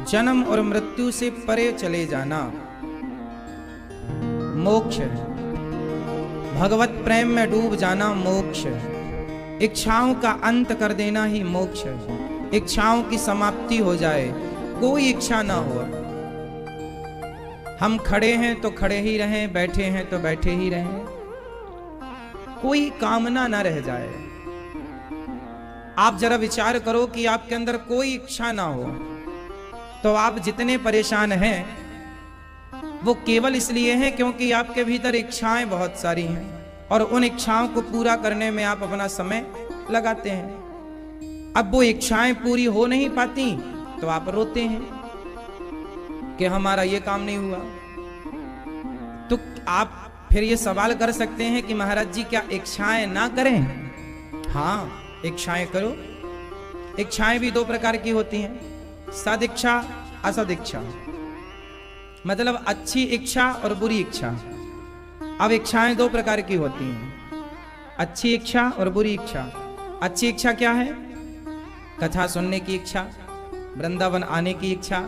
जन्म और मृत्यु से परे चले जाना मोक्ष है। भगवत प्रेम में डूब जाना मोक्ष है। इच्छाओं का अंत कर देना ही मोक्ष है। इच्छाओं की समाप्ति हो जाए, कोई इच्छा ना हो। हम खड़े हैं तो खड़े ही रहें, बैठे हैं तो बैठे ही रहें, कोई कामना ना रह जाए। आप जरा विचार करो कि आपके अंदर कोई इच्छा ना हो तो आप जितने परेशान हैं वो केवल इसलिए हैं क्योंकि आपके भीतर इच्छाएं बहुत सारी हैं और उन इच्छाओं को पूरा करने में आप अपना समय लगाते हैं। अब वो इच्छाएं पूरी हो नहीं पाती तो आप रोते हैं कि हमारा ये काम नहीं हुआ। तो आप फिर ये सवाल कर सकते हैं कि महाराज जी क्या इच्छाएं ना करें? हाँ, इच्छाएं करो। इच्छाएं भी दो प्रकार की होती हैं, सदिच्छा असदिच्छा, मतलब अच्छी इच्छा और बुरी इच्छा। अब इच्छाएं दो प्रकार की होती हैं, अच्छी इच्छा और बुरी इच्छा। अच्छी इच्छा क्या है? कथा सुनने की इच्छा, वृंदावन आने की इच्छा,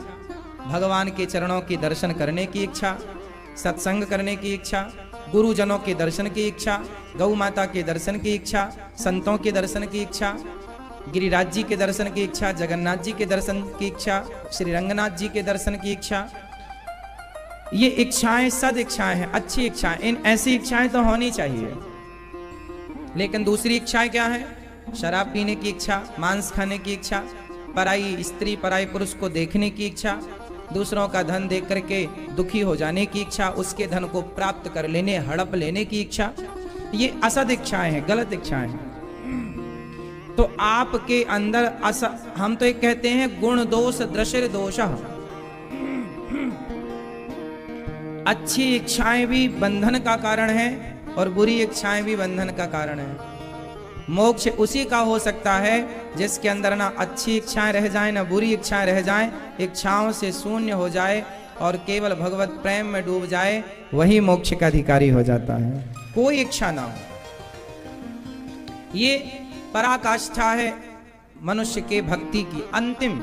भगवान के चरणों के दर्शन करने की इच्छा, सत्संग करने की इच्छा, गुरुजनों के दर्शन की इच्छा, गौ माता के दर्शन की इच्छा, संतों के दर्शन की इच्छा, गिरिराज जी के दर्शन की इच्छा, जगन्नाथ जी के दर्शन की इच्छा, श्री रंगनाथ जी के दर्शन की इच्छा। ये इच्छाएं सद इच्छाएं हैं, अच्छी इच्छाएं। इन ऐसी इच्छाएं तो होनी चाहिए। लेकिन दूसरी इच्छाएं क्या है? शराब पीने की इच्छा, मांस खाने की इच्छा, पराई स्त्री पराई पुरुष को देखने की इच्छा, दूसरों का धन देख करके दुखी हो जाने की इच्छा, उसके धन को प्राप्त कर लेने, हड़प लेने की इच्छा। ये असद इच्छाएं हैं, गलत इच्छाएं हैं। तो आपके अंदर हम तो एक कहते हैं गुण दोष दृश्य दोष। अच्छी इच्छाएं भी बंधन का कारण है और बुरी इच्छाएं भी बंधन का कारण है। मोक्ष उसी का हो सकता है जिसके अंदर ना अच्छी इच्छाएं रह जाएं ना बुरी इच्छाएं रह जाएं, इच्छाओं से शून्य हो जाए और केवल भगवत प्रेम में डूब जाए, वही मोक्ष का अधिकारी हो जाता है। कोई इच्छा ना हो। ये पराकाष्ठा है मनुष्य के भक्ति की अंतिम।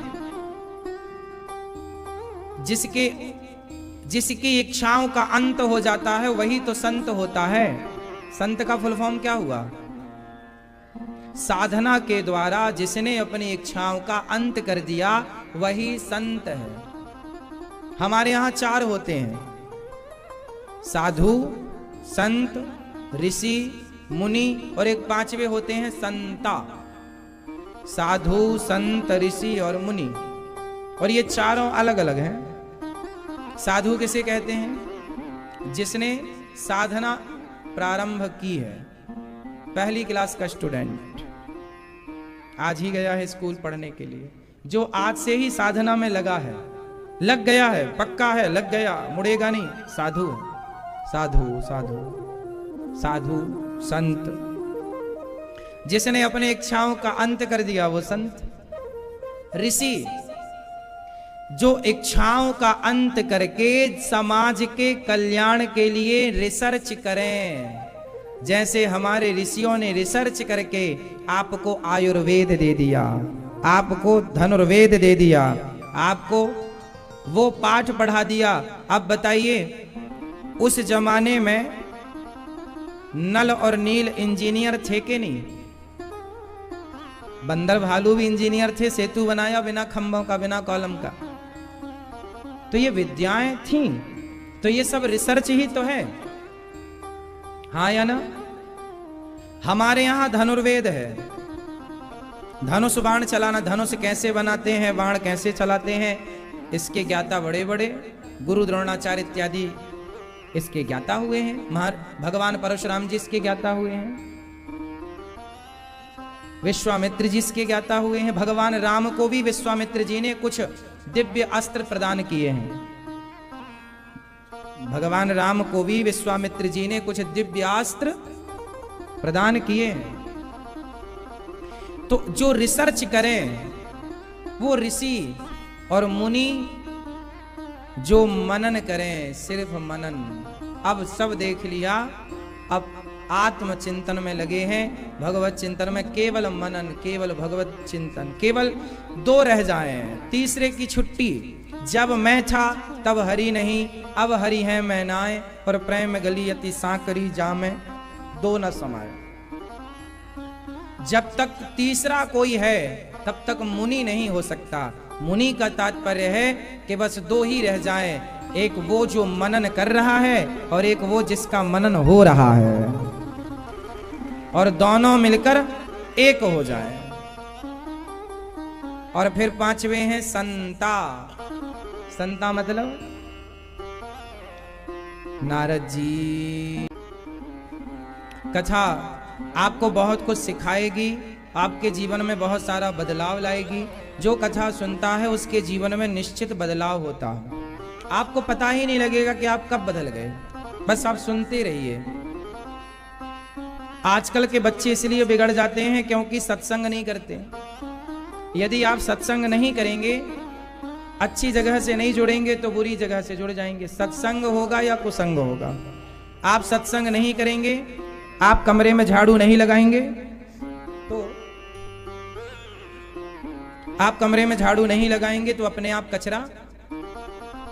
जिसकी इच्छाओं का अंत हो जाता है वही तो संत होता है। संत का फुल फॉर्म क्या हुआ? साधना के द्वारा जिसने अपनी इच्छाओं का अंत कर दिया वही संत है। हमारे यहां चार होते हैं, साधु, संत, ऋषि, मुनि और एक पांचवे होते हैं संता। साधु, संत, ऋषि और मुनि, और ये चारों अलग अलग हैं। साधु किसे कहते हैं? जिसने साधना प्रारंभ की है। पहली क्लास का स्टूडेंट आज ही गया है स्कूल पढ़ने के लिए, जो आज से ही साधना में लगा है, लग गया है, पक्का है, लग गया, मुड़ेगा नहीं, साधु। साधु साधु साधु संत, जिसने अपने इच्छाओं का अंत कर दिया वो संत। ऋषि, जो इच्छाओं का अंत करके समाज के कल्याण के लिए रिसर्च करें। जैसे हमारे ऋषियों ने रिसर्च करके आपको आयुर्वेद दे दिया, आपको धनुर्वेद दे दिया, आपको वो पाठ पढ़ा दिया। अब बताइए, उस जमाने में नल और नील इंजीनियर थे कि नहीं? बंदर भालू भी इंजीनियर थे, सेतु बनाया बिना खंभों का, बिना कॉलम का। तो ये विद्याएं थी, तो ये सब रिसर्च ही तो है। हाँ या ना? हमारे यहां धनुर्वेद है, धनुष बाण चलाना, धनुष कैसे बनाते हैं, बाण कैसे चलाते हैं, इसके ज्ञाता बड़े बड़े गुरु द्रोणाचार्य इत्यादि इसके ज्ञाता हुए हैं। भगवान परशुराम जी इसके ज्ञाता हुए हैं, विश्वामित्र जी इसके ज्ञाता हुए हैं। भगवान राम को भी विश्वामित्र जी ने कुछ दिव्य अस्त्र प्रदान किए हैं। भगवान राम को भी विश्वामित्र जी ने कुछ दिव्य अस्त्र प्रदान किए हैं। तो जो रिसर्च करें वो ऋषि, और मुनि जो मनन करें, सिर्फ मनन। अब सब देख लिया, अब आत्मचिंतन में लगे हैं, भगवत चिंतन में, केवल मनन, केवल भगवत चिंतन। केवल दो रह जाए, तीसरे की छुट्टी। जब मैं था तब हरि नहीं, अब हरि है मैं नाय, और प्रेम गली अति सांकरी जामे दो न समाये। जब तक तीसरा कोई है तब तक मुनि नहीं हो सकता। मुनि का तात्पर्य है कि बस दो ही रह जाएं, एक वो जो मनन कर रहा है और एक वो जिसका मनन हो रहा है, और दोनों मिलकर एक हो जाए। और फिर पांचवे हैं संता। संता मतलब नारद जी। कथा आपको बहुत कुछ सिखाएगी, आपके जीवन में बहुत सारा बदलाव लाएगी। जो कथा सुनता है उसके जीवन में निश्चित बदलाव होता है। आपको पता ही नहीं लगेगा कि आप कब बदल गए, बस आप सुनते रहिए। आजकल के बच्चे इसलिए बिगड़ जाते हैं क्योंकि सत्संग नहीं करते। यदि आप सत्संग नहीं करेंगे, अच्छी जगह से नहीं जुड़ेंगे तो बुरी जगह से जुड़ जाएंगे। सत्संग होगा या कुसंग होगा। आप सत्संग नहीं करेंगे, आप कमरे में झाड़ू नहीं लगाएंगे तो आप कमरे में झाड़ू नहीं लगाएंगे तो अपने आप कचरा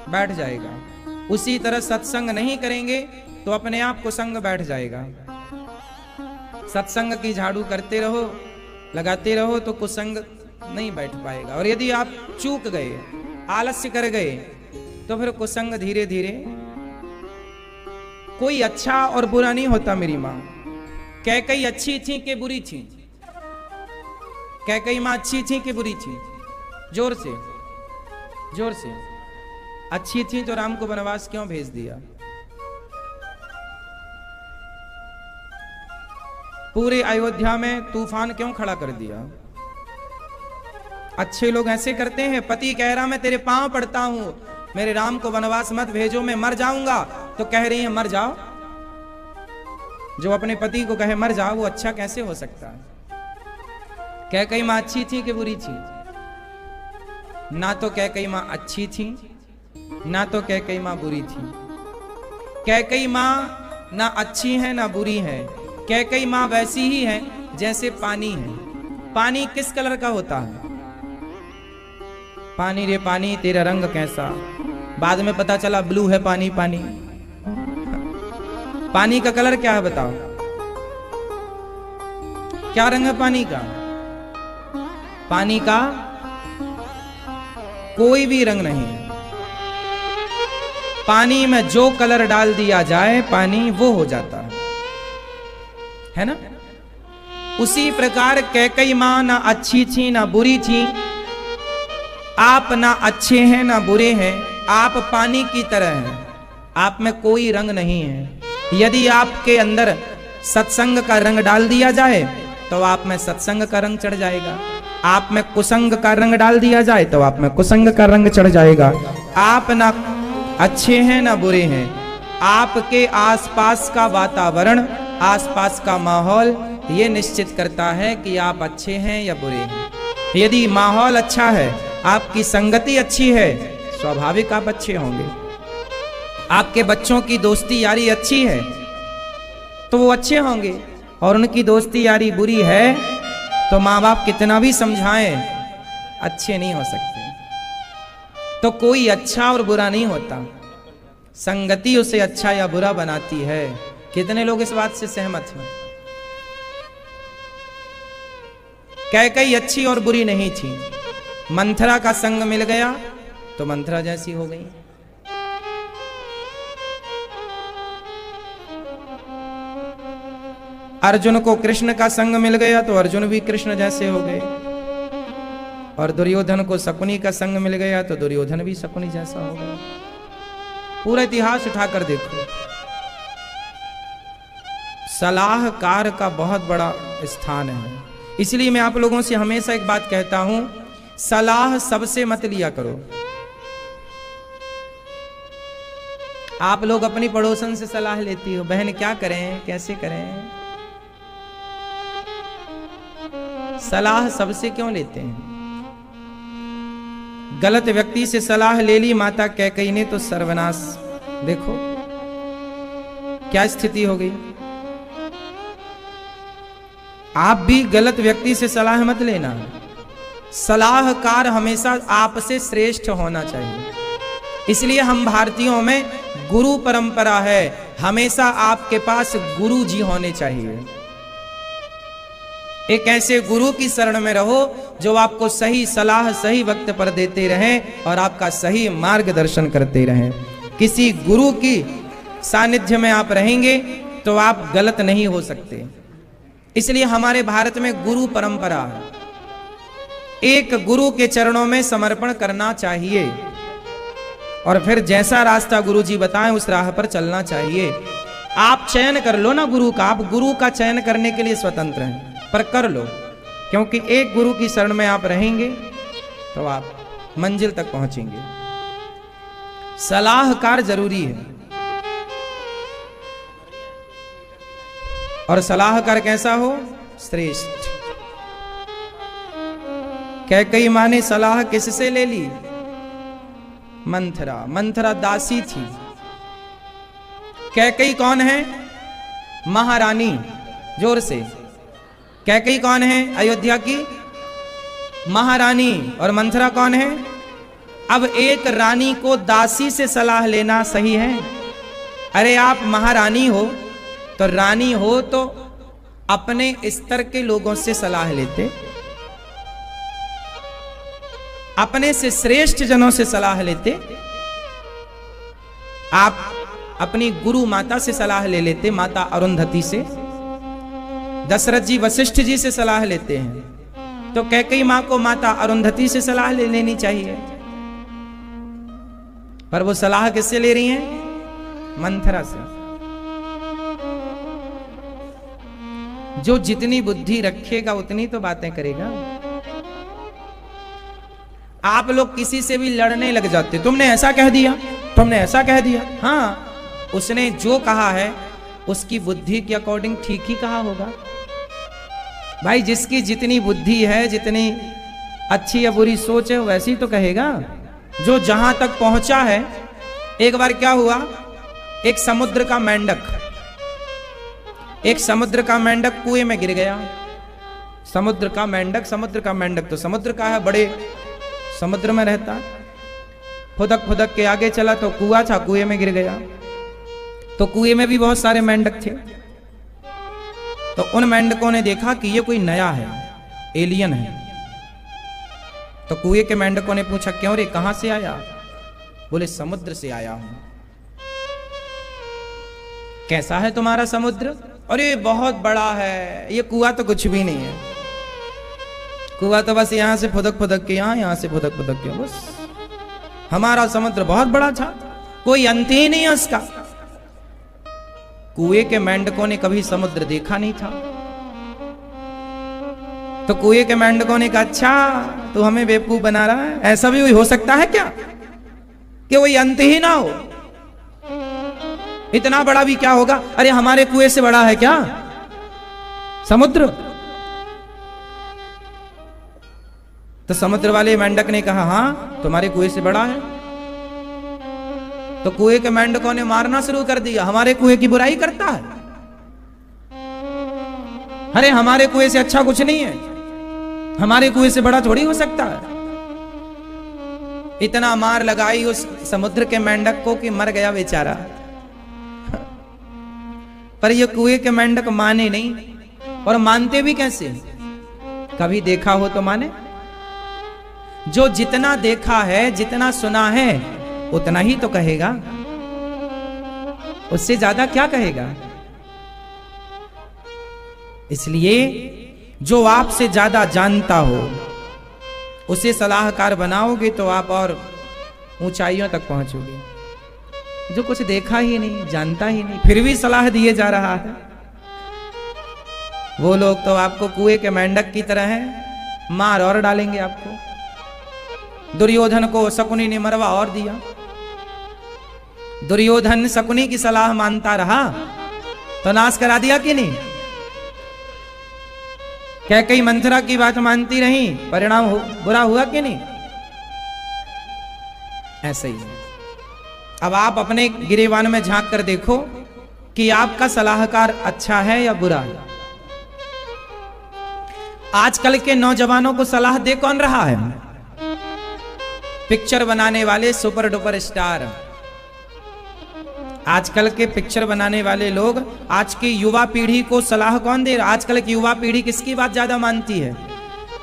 बैठ जाएगा। उसी तरह सत्संग नहीं करेंगे तो अपने आप कुसंग बैठ जाएगा। सत्संग की झाड़ू करते रहो, लगाते रहो तो कुसंग नहीं बैठ पाएगा। और यदि आप चूक गए, आलस्य कर गए तो फिर कुसंग धीरे धीरे। कोई अच्छा और बुरा नहीं होता। मेरी माँ कैकई अच्छी थी कि बुरी थी? कैकई माँ अच्छी थी कि बुरी थी? जोर से, जोर से। अच्छी थी तो राम को वनवास क्यों भेज दिया? पूरे अयोध्या में तूफान क्यों खड़ा कर दिया? अच्छे लोग ऐसे करते हैं। पति कह रहा मैं तेरे पांव पड़ता हूं, मेरे राम को वनवास मत भेजो, मैं मर जाऊंगा, तो कह रही है मर जाओ। जो अपने पति को कहे मर जाओ, वो अच्छा कैसे हो सकता है? कैकई मां अच्छी थी कि बुरी थी? ना तो कैकई मां अच्छी थी, ना तो कैकई मां बुरी थी। कैकई मां ना अच्छी है ना बुरी है। कैकई मां वैसी ही है जैसे पानी है। पानी किस कलर का होता है? पानी रे पानी तेरा रंग कैसा? बाद में पता चला ब्लू है पानी। पानी पानी का कलर क्या है बताओ? क्या रंग है पानी का? पानी का कोई भी रंग नहीं है। पानी में जो कलर डाल दिया जाए पानी वो हो जाता है ना? उसी प्रकार कैकई मां ना अच्छी थी ना बुरी थी। आप ना अच्छे हैं ना बुरे हैं, आप पानी की तरह हैं। आप में कोई रंग नहीं है। यदि आपके अंदर सत्संग का रंग डाल दिया जाए तो आप में सत्संग का रंग चढ़ जाएगा। आप में कुसंग का रंग डाल दिया जाए तो आप में कुसंग का रंग चढ़ जाएगा। आप ना अच्छे हैं ना बुरे हैं। आपके आसपास का वातावरण, आसपास का माहौल ये निश्चित करता है कि आप अच्छे हैं या बुरे हैं। यदि माहौल अच्छा है, आपकी संगति अच्छी है, स्वाभाविक आप अच्छे होंगे। आपके बच्चों की दोस्ती यारी अच्छी है तो वो अच्छे होंगे, और उनकी दोस्ती यारी बुरी है तो माँ बाप कितना भी समझाएं अच्छे नहीं हो सकते। तो कोई अच्छा और बुरा नहीं होता, संगति उसे अच्छा या बुरा बनाती है। कितने लोग इस बात से सहमत हैं? कैकई अच्छी और बुरी नहीं थी। मंथरा का संग मिल गया तो मंथरा जैसी हो गई। अर्जुन को कृष्ण का संग मिल गया तो अर्जुन भी कृष्ण जैसे हो गए, और दुर्योधन को शकुनी का संग मिल गया तो दुर्योधन भी शकुनी जैसा हो गया। पूरा इतिहास उठाकर देखो। सलाहकार का बहुत बड़ा स्थान है। इसलिए मैं आप लोगों से हमेशा एक बात कहता हूं, सलाह सबसे मत लिया करो। आप लोग अपनी पड़ोसन से सलाह लेती हो, बहन क्या करें कैसे करें। सलाह सबसे क्यों लेते हैं? गलत व्यक्ति से सलाह ले ली माता कैकई ने तो सर्वनाश। देखो क्या स्थिति हो गई। आप भी गलत व्यक्ति से सलाह मत लेना। सलाहकार हमेशा आपसे श्रेष्ठ होना चाहिए। इसलिए हम भारतीयों में गुरु परंपरा है, हमेशा आपके पास गुरु जी होने चाहिए। एक ऐसे गुरु की शरण में रहो जो आपको सही सलाह सही वक्त पर देते रहें और आपका सही मार्गदर्शन करते रहें। किसी गुरु की सानिध्य में आप रहेंगे तो आप गलत नहीं हो सकते। इसलिए हमारे भारत में गुरु परंपरा है, एक गुरु के चरणों में समर्पण करना चाहिए और फिर जैसा रास्ता गुरु जी बताएं उस राह पर चलना चाहिए। आप चयन कर लो ना गुरु का, आप गुरु का चयन करने के लिए स्वतंत्र हैं, पर कर लो, क्योंकि एक गुरु की शरण में आप रहेंगे तो आप मंजिल तक पहुंचेंगे। सलाहकार जरूरी है, और सलाहकार कैसा हो? श्रेष्ठ। कैकेयी माँ ने सलाह किससे ले ली? मंथरा। मंथरा दासी थी। कैकेयी कौन है? महारानी। जोर से। कैकेयी कौन है? अयोध्या की महारानी। और मंथरा कौन है? अब एक रानी को दासी से सलाह लेना सही है? अरे आप महारानी हो तो रानी हो तो अपने स्तर के लोगों से सलाह लेते, अपने से श्रेष्ठ जनों से सलाह लेते। आप अपनी गुरु माता से सलाह ले लेते, माता अरुंधति से। दशरथ जी वशिष्ठ जी से सलाह लेते हैं, तो कैकेयी मां को माता अरुंधति से सलाह ले लेनी चाहिए। पर वो सलाह किससे ले रही हैं? मंथरा से। जो जितनी बुद्धि रखेगा उतनी तो बातें करेगा। आप लोग किसी से भी लड़ने लग जाते, तुमने ऐसा कह दिया, तुमने ऐसा कह दिया। हाँ, उसने जो कहा है उसकी बुद्धि के अकॉर्डिंग ठीक ही कहा होगा। भाई जिसकी जितनी बुद्धि है, जितनी अच्छी या बुरी सोच है, वैसी तो कहेगा। जो जहां तक पहुंचा है। एक बार क्या हुआ, एक समुद्र का मेंढक, एक समुद्र का मेंढक कुएं में गिर गया। समुद्र का मेंढक तो समुद्र का है, बड़े समुद्र में रहता। फुदक फुदक के आगे चला तो कुआं था, कुएं में गिर गया। तो कुएं में भी बहुत सारे मेंढक थे। तो उन मेंढकों ने देखा कि ये कोई नया है, एलियन है। तो कुएं के मेंढकों ने पूछा, क्यों रे, कहां से आया? बोले, समुद्र से आया हूं। कैसा है तुम्हारा समुद्र? अरे बहुत बड़ा है, ये कुआं तो कुछ भी नहीं है। कुआं तो बस यहां से फुदक फुदक के यहां से फुदक फुदक के, बस। हमारा समुद्र बहुत बड़ा था, कोई अंत ही नहीं है उसका। कुएं के मेंढकों ने कभी समुद्र देखा नहीं था। तो कुएं के मेंढकों ने कहा, अच्छा तू हमें बेवकूफ बना रहा है, ऐसा भी हो सकता है क्या कि वही अंत ही ना हो? इतना बड़ा भी क्या होगा? अरे हमारे कुएं से बड़ा है क्या समुद्र? तो समुद्र वाले मेंढक ने कहा, हां तुम्हारे कुएं से बड़ा है। तो कुएं के मेंढकों ने मारना शुरू कर दिया, हमारे कुएं की बुराई करता है, अरे हमारे कुएं से अच्छा कुछ नहीं है, हमारे कुएं से बड़ा थोड़ी हो सकता है। इतना मार लगाई उस समुद्र के मेंढक को कि मर गया बेचारा। पर ये कुएं के मेंढक माने नहीं, और मानते भी कैसे? कभी देखा हो तो माने। जो जितना देखा है, जितना सुना है, उतना ही तो कहेगा, उससे ज्यादा क्या कहेगा? इसलिए जो आपसे ज्यादा जानता हो उसे सलाहकार बनाओगे तो आप और ऊंचाइयों तक पहुंचोगे। जो कुछ देखा ही नहीं, जानता ही नहीं, फिर भी सलाह दिए जा रहा है, वो लोग तो आपको कुएं के मेंढक की तरह है, मार और डालेंगे आपको। दुर्योधन को शकुनी ने मरवा और दिया। दुर्योधन शकुनी की सलाह मानता रहा तो नाश करा दिया कि नहीं? कैकेयी मंथरा की बात मानती रही, परिणाम बुरा हुआ कि नहीं? ऐसे ही अब आप अपने गिरेबान में झांक कर देखो कि आपका सलाहकार अच्छा है या बुरा है। आजकल के नौजवानों को सलाह दे कौन रहा है? पिक्चर बनाने वाले सुपर डुपर स्टार, आजकल के पिक्चर बनाने वाले लोग आज की युवा पीढ़ी को सलाह कौन दे रहा? आजकल की युवा पीढ़ी किसकी बात ज्यादा मानती है?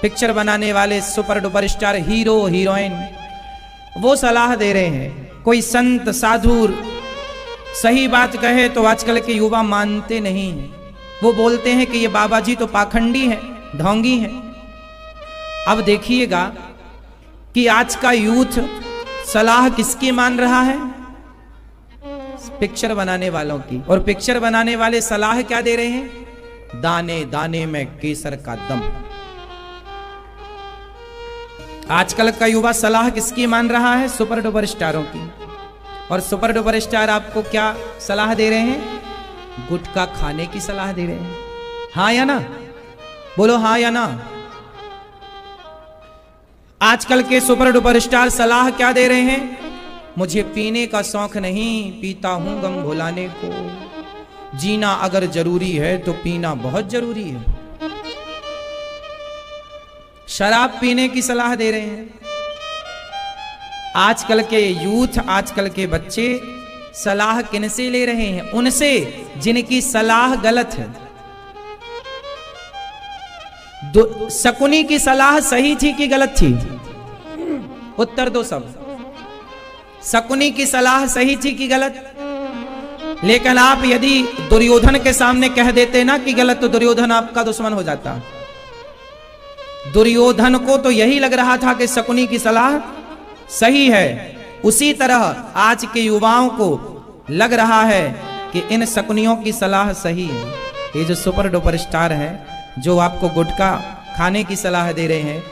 पिक्चर बनाने वाले super duper star hero heroine, वो सलाह दे रहे हैं। कोई संत साधु सही बात कहे तो आजकल के युवा मानते नहीं हैं। वो बोलते हैं कि ये बाबा जी तो पाखंडी हैं, ढोंगी हैं। अब देखिएगा कि आज का यूथ सलाह किसकी मान रहा है? पिक्चर बनाने वालों की। और पिक्चर बनाने वाले सलाह क्या दे रहे हैं? दाने दाने में केसर का दम। आजकल का युवा सलाह किसकी मान रहा है? सुपर डुपर स्टारों की। और सुपर डुपर स्टार आपको क्या सलाह दे रहे हैं? गुटखा खाने की सलाह दे रहे हैं। हाँ या ना? बोलो हाँ या ना। आजकल के सुपर डुपर स्टार सलाह क्या दे रहे हैं? मुझे पीने का शौक नहीं, पीता हूं गम भुलाने को। जीना अगर जरूरी है तो पीना बहुत जरूरी है। शराब पीने की सलाह दे रहे हैं। आजकल के यूथ, आजकल के बच्चे सलाह किनसे ले रहे हैं? उनसे जिनकी सलाह गलत है। शकुनी की सलाह सही थी कि गलत थी? उत्तर दो सब। शकुनी की सलाह सही थी कि गलत? लेकिन आप यदि दुर्योधन के सामने कह देते ना कि गलत, तो दुर्योधन आपका दुश्मन हो जाता। दुर्योधन को तो यही लग रहा था कि शकुनी की सलाह सही है। उसी तरह आज के युवाओं को लग रहा है कि इन शकुनियों की सलाह सही है। ये जो सुपर डुपर स्टार है, जो आपको गुटखा खाने की सलाह दे रहे हैं,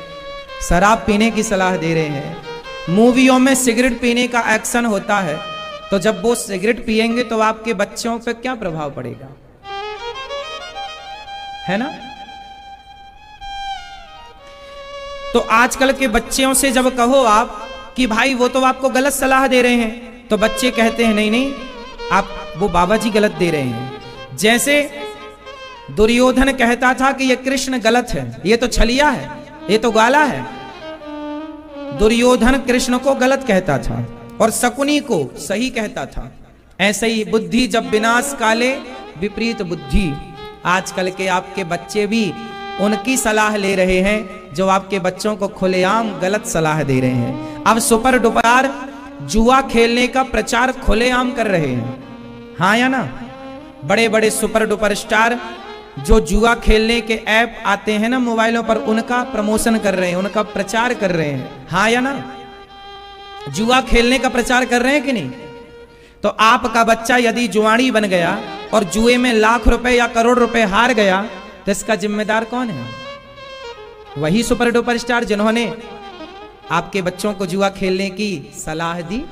शराब पीने की सलाह दे रहे हैं, मूवियों में सिगरेट पीने का एक्शन होता है, तो जब वो सिगरेट पिएंगे तो आपके बच्चों पे क्या प्रभाव पड़ेगा? है ना? तो आजकल के बच्चों से जब कहो आप कि भाई वो तो आपको गलत सलाह दे रहे हैं, तो बच्चे कहते हैं नहीं नहीं, आप वो बाबा जी गलत दे रहे हैं। जैसे दुर्योधन कहता था कि ये कृष्ण गलत है, ये तो छलिया है, ये तो गाला है। दुर्योधन कृष्ण को गलत कहता था और शकुनी को सही कहता था। ऐसे ही बुद्धि जब विनाश काले विपरीत बुद्धि। आजकल के आपके बच्चे भी उनकी सलाह ले रहे हैं जो आपके बच्चों को खुलेआम गलत सलाह दे रहे हैं। अब सुपर डुपर जुआ खेलने का प्रचार खुलेआम कर रहे हैं। हाँ या ना? बड़े बड़े सुपर डुपर स्टार जो जुआ खेलने के ऐप आते हैं ना मोबाइलों पर, उनका प्रमोशन कर रहे हैं, उनका प्रचार कर रहे हैं। हाँ या ना? जुआ खेलने का प्रचार कर रहे हैं कि नहीं? तो आपका बच्चा यदि जुआड़ी बन गया और जुए में लाख रुपए या करोड़ रुपए हार गया, तो इसका जिम्मेदार कौन है? वही सुपर डुपर स्टार जिन्होंने आपके बच्चों को जुआ खेलने की सलाह दी।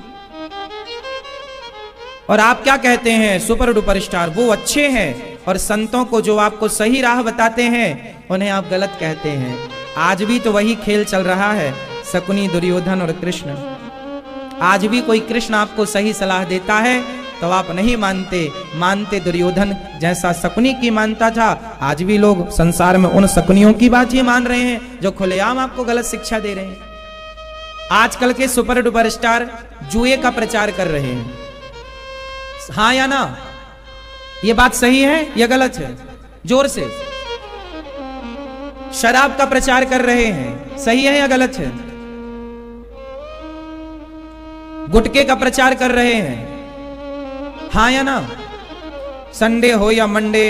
और आप क्या कहते हैं? सुपर डुपर स्टार वो अच्छे हैं, और संतों को जो आपको सही राह बताते हैं उन्हें आप गलत कहते हैं। आज भी तो वही खेल चल रहा है, शकुनी, दुर्योधन और कृष्ण। आज भी कोई कृष्ण आपको सही सलाह देता है तो आप नहीं मानते, मानते दुर्योधन जैसा शकुनी की मानता था। आज भी लोग संसार में उन शकुनियों की बात ही मान रहे हैं जो खुलेआम आपको गलत शिक्षा दे रहे हैं। आजकल के सुपर डुपर स्टार जुए का प्रचार कर रहे हैं। हाँ या ना? ये बात सही है या गलत है? जोर से। शराब का प्रचार कर रहे हैं, सही है या गलत है? गुटखे का प्रचार कर रहे हैं। हाँ या ना? संडे हो या मंडे,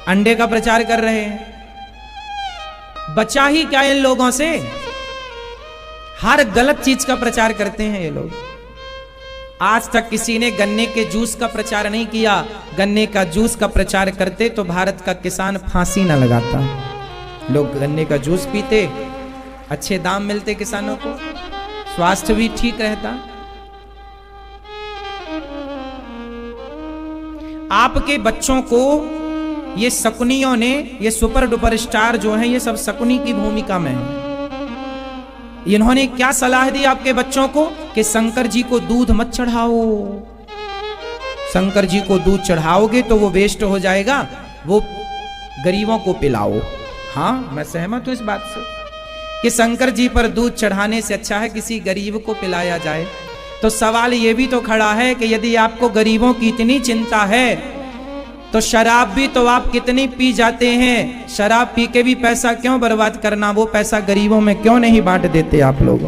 अंडे का प्रचार कर रहे हैं। बचा ही क्या इन लोगों से? हर गलत चीज का प्रचार करते हैं ये लोग। आज तक किसी ने गन्ने के जूस का प्रचार नहीं किया। गन्ने का जूस का प्रचार करते तो भारत का किसान फांसी न लगाता। लोग गन्ने का जूस पीते, अच्छे दाम मिलते किसानों को, स्वास्थ्य भी ठीक रहता। आपके बच्चों को ये शकुनियों ने, ये सुपर डुपर स्टार जो हैं, ये सब शकुनी की भूमिका में है। इन्होंने क्या सलाह दी आपके बच्चों को कि शंकर जी को दूध मत चढ़ाओ। शंकर जी को दूध चढ़ाओगे तो वो वेस्ट हो जाएगा, वो गरीबों को पिलाओ। हाँ, मैं सहमत हूं इस बात से। कि शंकर जी पर दूध चढ़ाने से अच्छा है किसी गरीब को पिलाया जाए। तो सवाल ये भी तो खड़ा है कि यदि आपको गरीबों की इतनी चिंता है तो शराब भी तो आप कितनी पी जाते हैं, शराब पी के भी पैसा क्यों बर्बाद करना, वो पैसा गरीबों में क्यों नहीं बांट देते आप लोग।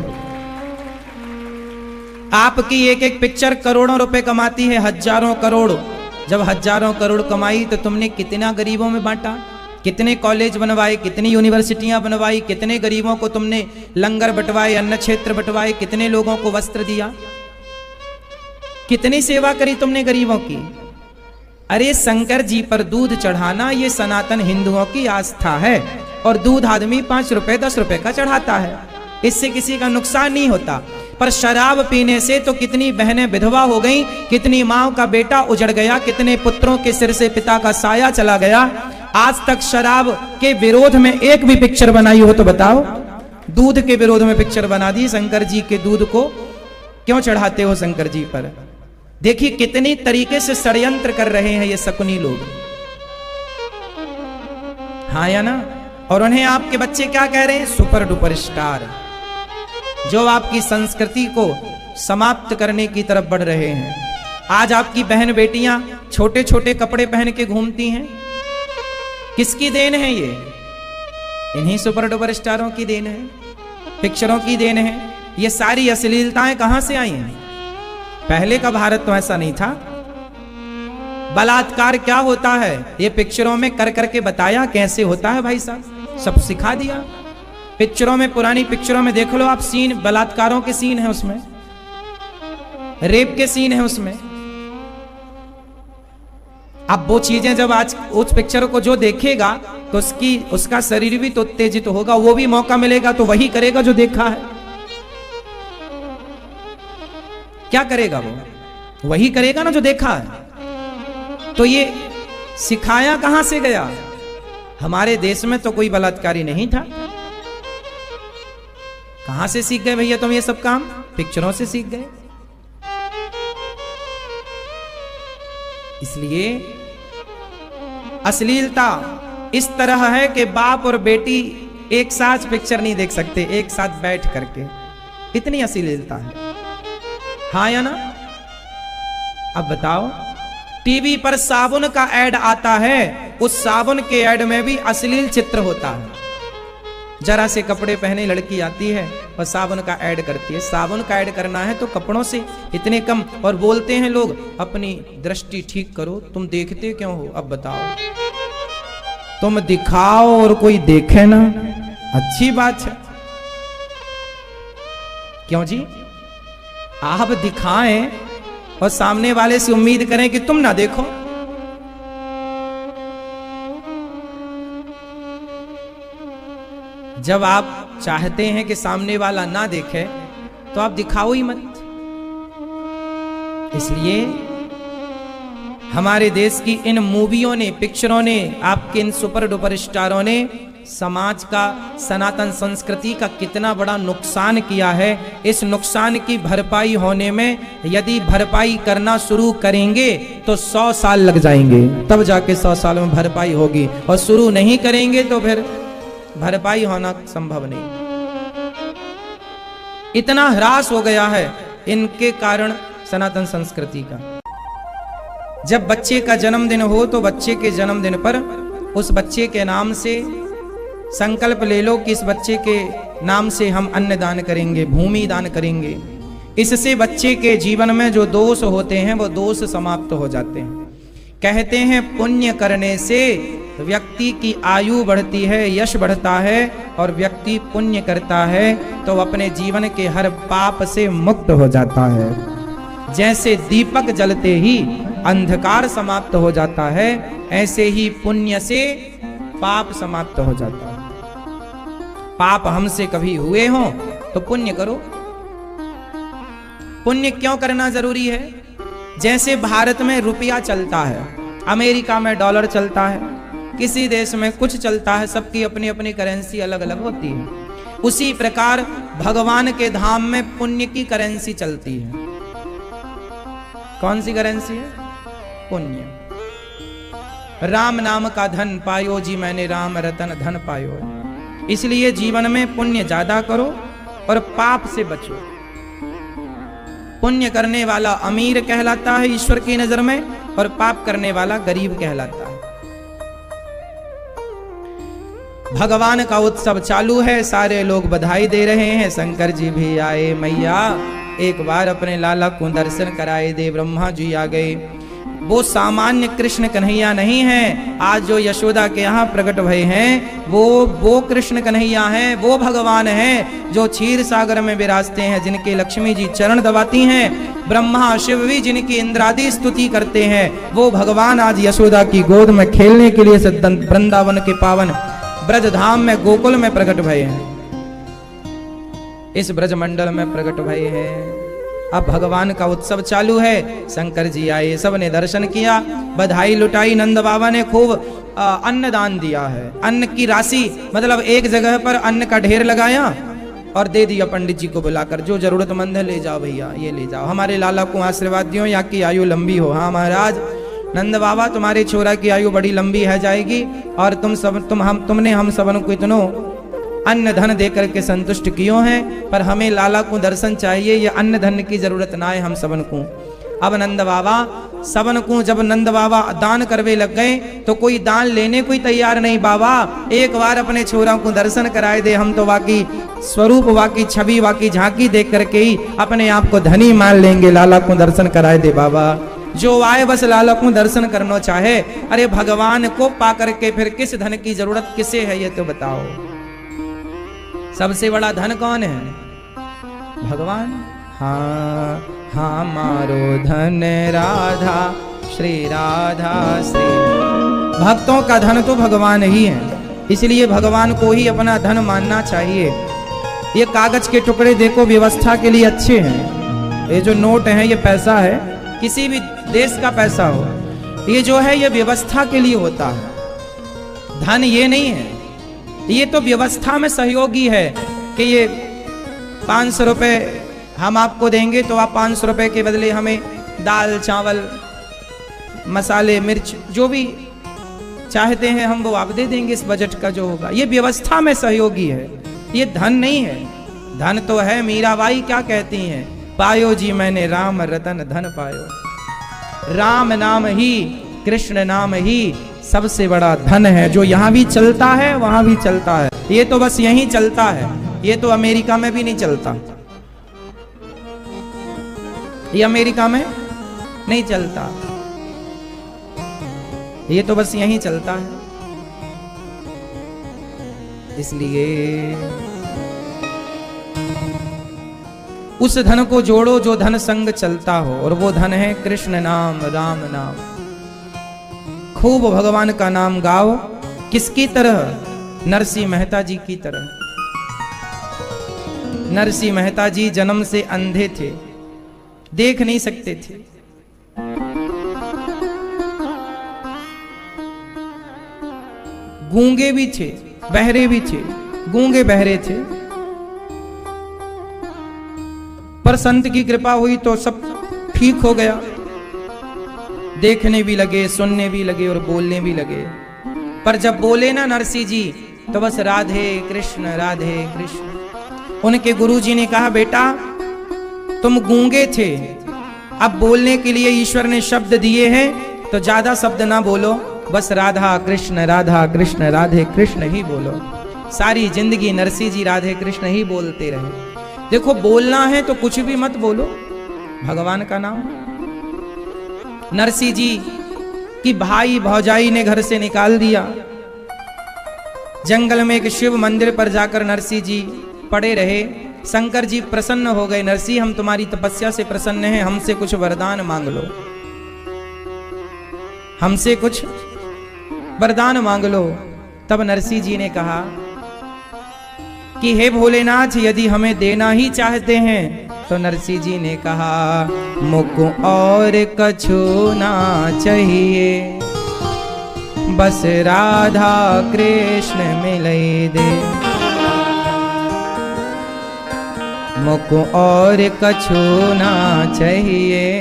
आपकी एक एक पिक्चर करोड़ों रुपए कमाती है, हजारों करोड़। जब हजारों करोड़ कमाई तो तुमने कितना गरीबों में बांटा, कितने कॉलेज बनवाए, कितनी यूनिवर्सिटियां बनवाई, कितने गरीबों को तुमने लंगर बंटवाए, अन्न क्षेत्र बंटवाए, कितने लोगों को वस्त्र दिया, कितनी सेवा करी तुमने गरीबों की। अरे शंकर जी पर दूध चढ़ाना ये सनातन हिंदुओं की आस्था है, और दूध आदमी 5 रुपए 10 रुपए का चढ़ाता है, इससे किसी का नुकसान नहीं होता। पर शराब पीने से तो कितनी बहनें विधवा हो गईं, कितनी माँ का बेटा उजड़ गया, कितने पुत्रों के सिर से पिता का साया चला गया। आज तक शराब के विरोध में एक भी पिक्चर बनाई हो तो बताओ। दूध के विरोध में पिक्चर बना दी, शंकर जी के दूध को क्यों चढ़ाते हो शंकर जी पर। देखिए कितनी तरीके से षड्यंत्र कर रहे हैं ये शकुनी लोग, हाँ या ना। और उन्हें आपके बच्चे क्या कह रहे हैं, सुपर डुपर स्टार, जो आपकी संस्कृति को समाप्त करने की तरफ बढ़ रहे हैं। आज आपकी बहन बेटियां छोटे छोटे कपड़े पहन के घूमती हैं, किसकी देन है ये, इन्हीं सुपर डुपर स्टारों की देन है, पिक्चरों की देन है। ये सारी अश्लीलताएं कहां से आई हैं, पहले का भारत तो ऐसा नहीं था। बलात्कार क्या होता है ये पिक्चरों में कर करके बताया कैसे होता है भाई साहब, सब सिखा दिया। पिक्चरों में, पुरानी पिक्चरों में देख लो आप, सीन बलात्कारों के सीन है उसमें, रेप के सीन है उसमें। अब वो चीजें जब आज उस पिक्चर को जो देखेगा तो उसका शरीर भी तो उत्तेजित होगा, वो भी मौका मिलेगा तो वही करेगा जो देखा है। क्या करेगा वो, वही करेगा ना जो देखा है। तो ये सिखाया कहां से गया, हमारे देश में तो कोई बलात्कारी नहीं था, कहां से सीख गए भैया तुम ये सब काम, पिक्चरों से सीख गए। इसलिए अश्लीलता इस तरह है कि बाप और बेटी एक साथ पिक्चर नहीं देख सकते एक साथ बैठ करके, इतनी अश्लीलता है, हाँ या ना। अब बताओ, टीवी पर साबुन का ऐड आता है, उस साबुन के ऐड में भी अश्लील चित्र होता है। जरा से कपड़े पहने लड़की आती है और साबुन का ऐड करती है। साबुन का ऐड करना है तो कपड़ों से इतने कम, और बोलते हैं लोग अपनी दृष्टि ठीक करो, तुम देखते क्यों हो। अब बताओ, तुम दिखाओ और कोई देखे ना, अच्छी बात है। क्यों जी, आप दिखाएं और सामने वाले से उम्मीद करें कि तुम ना देखो। जब आप चाहते हैं कि सामने वाला ना देखे तो आप दिखाओ ही मत। इसलिए हमारे देश की इन मूवियों ने, पिक्चरों ने, आपके इन सुपर डुपर स्टारों ने समाज का, सनातन संस्कृति का कितना बड़ा नुकसान किया है। इस नुकसान की भरपाई होने में, यदि भरपाई करना शुरू करेंगे तो 100 साल लग जाएंगे, तब जाके 100 साल में भरपाई होगी, और शुरू नहीं करेंगे तो फिर भरपाई होना संभव नहीं। इतना ह्रास हो गया है इनके कारण सनातन संस्कृति का। जब बच्चे का जन्मदिन हो तो बच्चे के जन्मदिन पर उस बच्चे के नाम से संकल्प ले लो कि इस बच्चे के नाम से हम अन्न दान करेंगे, भूमि दान करेंगे। इससे बच्चे के जीवन में जो दोष होते हैं वो दोष समाप्त हो जाते हैं। कहते हैं पुण्य करने से व्यक्ति की आयु बढ़ती है, यश बढ़ता है, और व्यक्ति पुण्य करता है तो अपने जीवन के हर पाप से मुक्त हो जाता है। जैसे दीपक जलते ही अंधकार समाप्त हो जाता है, ऐसे ही पुण्य से पाप समाप्त हो जाता है। पाप हमसे कभी हुए हों तो पुण्य करो। पुण्य क्यों करना जरूरी है? जैसे भारत में रुपया चलता है, अमेरिका में डॉलर चलता है, किसी देश में कुछ चलता है, सबकी अपनी अपनी करेंसी अलग अलग होती है। उसी प्रकार भगवान के धाम में पुण्य की करेंसी चलती है। कौन सी करेंसी है? पुण्य। राम नाम का धन पायो जी मैंने, राम रतन धन पायो। इसलिए जीवन में पुण्य ज्यादा करो और पाप से बचो। पुण्य करने वाला अमीर कहलाता है ईश्वर की नजर में, और पाप करने वाला गरीब कहलाता है। भगवान का उत्सव चालू है, सारे लोग बधाई दे रहे हैं। शंकर जी भी आए, मैया एक बार अपने लाला को दर्शन कराए दे। ब्रह्मा जी आ गए। वो सामान्य कृष्ण कन्हैया नहीं है, आज जो यशोदा के यहाँ प्रकट भय हैं वो कृष्ण कन्हैया हैं, वो भगवान हैं जो क्षीर सागर में विराजते हैं, जिनके लक्ष्मी जी चरण दबाती हैं, ब्रह्मा शिव भी जिनकी इंद्रादि स्तुति करते हैं, वो भगवान आज यशोदा की गोद में खेलने के लिए वृंदावन के पावन ब्रजधाम में गोकुल में प्रकट भय हैं, इस ब्रजमंडल में प्रकट भय हैं। अब भगवान का उत्सव चालू है। शंकर जी आए, सबने दर्शन किया, बधाई लुटाई। नंद बाबा ने खूब अन्न दान दिया है। अन्न की राशि मतलब एक जगह पर अन्न का ढेर लगाया और दे दिया पंडित जी को बुलाकर, जो जरूरतमंद है ले जाओ भैया, ये ले जाओ, हमारे लाला को आशीर्वाद दियो, यहाँ की आयु लंबी हो। हाँ महाराज, नंद बाबा तुम्हारे छोरा की आयु बड़ी लंबी है जाएगी, और तुमने हम सबन को इतनो अन्न धन देकर के संतुष्ट कियो हैं, पर हमें लाला को दर्शन चाहिए, ये अन्न धन की जरूरत ना है हम सबन को। अब नंद बाबा सबन को जब नंद बाबा दान करवे लग गए तो कोई दान लेने को ही तैयार नहीं। बाबा एक बार अपने छोरा को दर्शन कराए दे, हम तो वाकई स्वरूप, वाकई छवि, वाकई झांकी देख करके ही अपने आप को धनी मान लेंगे। लाला को दर्शन कराए दे बाबा, जो आए बस लाला को दर्शन करना चाहे। अरे भगवान को पा करके फिर किस धन की जरूरत किसे है, ये तो बताओ। सबसे बड़ा धन कौन है? भगवान। हाँ हमारो धन राधा, श्री राधा श्री। भक्तों का धन तो भगवान ही है, इसलिए भगवान को ही अपना धन मानना चाहिए। ये कागज के टुकड़े देखो व्यवस्था के लिए अच्छे हैं, ये जो नोट है ये पैसा है, किसी भी देश का पैसा हो, ये जो है ये व्यवस्था के लिए होता है, धन ये नहीं है। ये तो व्यवस्था में सहयोगी है कि ये 500 रुपए हम आपको देंगे तो आप 500 रुपए के बदले हमें दाल चावल मसाले मिर्च जो भी चाहते हैं हम वो आप दे देंगे, इस बजट का जो होगा। ये व्यवस्था में सहयोगी है, ये धन नहीं है। धन तो है, मीराबाई क्या कहती हैं, पायो जी मैंने राम रतन धन पायो। राम नाम ही, कृष्ण नाम ही सबसे बड़ा धन है, जो यहाँ भी चलता है वहां भी चलता है। ये तो बस यहीं चलता है, ये तो अमेरिका में भी नहीं चलता, ये अमेरिका में नहीं चलता, ये तो बस यहीं चलता है। इसलिए उस धन को जोड़ो जो धन संग चलता हो, और वो धन है कृष्ण नाम, राम नाम। खूब भगवान का नाम गाओ, किसकी तरह? नरसिंह मेहता जी की तरह। नरसिंह मेहता जी जन्म से अंधे थे, देख नहीं सकते थे, गूंगे भी थे, बहरे भी थे, गूंगे बहरे थे, पर संत की कृपा हुई तो सब ठीक हो गया, देखने भी लगे, सुनने भी लगे और बोलने भी लगे। पर जब बोले ना नरसिंह जी तो बस राधे कृष्ण राधे कृष्ण। उनके गुरुजी ने कहा, बेटा तुम गूंगे थे, अब बोलने के लिए ईश्वर ने शब्द दिए हैं तो ज्यादा शब्द ना बोलो, बस राधा कृष्ण राधे कृष्ण ही बोलो। सारी जिंदगी नरसिंह जी राधे कृष्ण ही बोलते रहे। देखो बोलना है तो कुछ भी मत बोलो, भगवान का नाम। नरसिंह जी की भाई भौजाई ने घर से निकाल दिया, जंगल में एक शिव मंदिर पर जाकर नरसिंह जी पड़े रहे। शंकर जी प्रसन्न हो गए, नरसिंह हम तुम्हारी तपस्या से प्रसन्न हैं, हमसे कुछ वरदान मांग लो, हमसे कुछ वरदान मांग लो। तब नरसिंह जी ने कहा कि हे भोलेनाथ, यदि हमें देना ही चाहते हैं तो नरसिंह जी ने कहा, मुझको और कछु ना चाहिए, बस राधा कृष्ण मिले दे। मुझको और कछु ना चाहिए,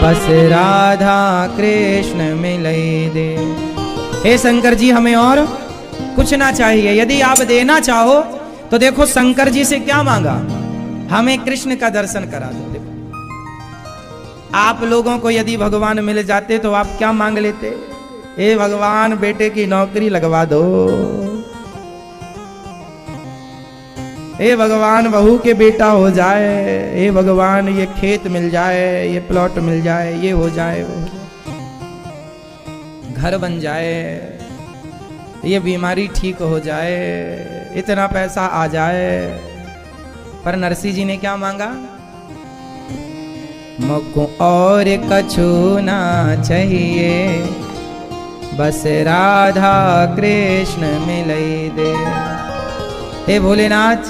बस राधा कृष्ण मिले दे। हे शंकर जी, हमें और कुछ ना चाहिए। यदि आप देना चाहो तो देखो शंकर जी से क्या मांगा, हमें कृष्ण का दर्शन करा दो। देखो आप लोगों को यदि भगवान मिल जाते तो आप क्या मांग लेते, हे भगवान बेटे की नौकरी लगवा दो, हे भगवान बहू के बेटा हो जाए, हे भगवान ये खेत मिल जाए, ये प्लॉट मिल जाए, ये हो जाए, वो घर बन जाए, ये बीमारी ठीक हो जाए, इतना पैसा आ जाए। पर नरसिंह जी ने क्या मांगा, मुझको और कछु ना चाहिए, बस राधा कृष्ण मिलई दे। हे भोलेनाथ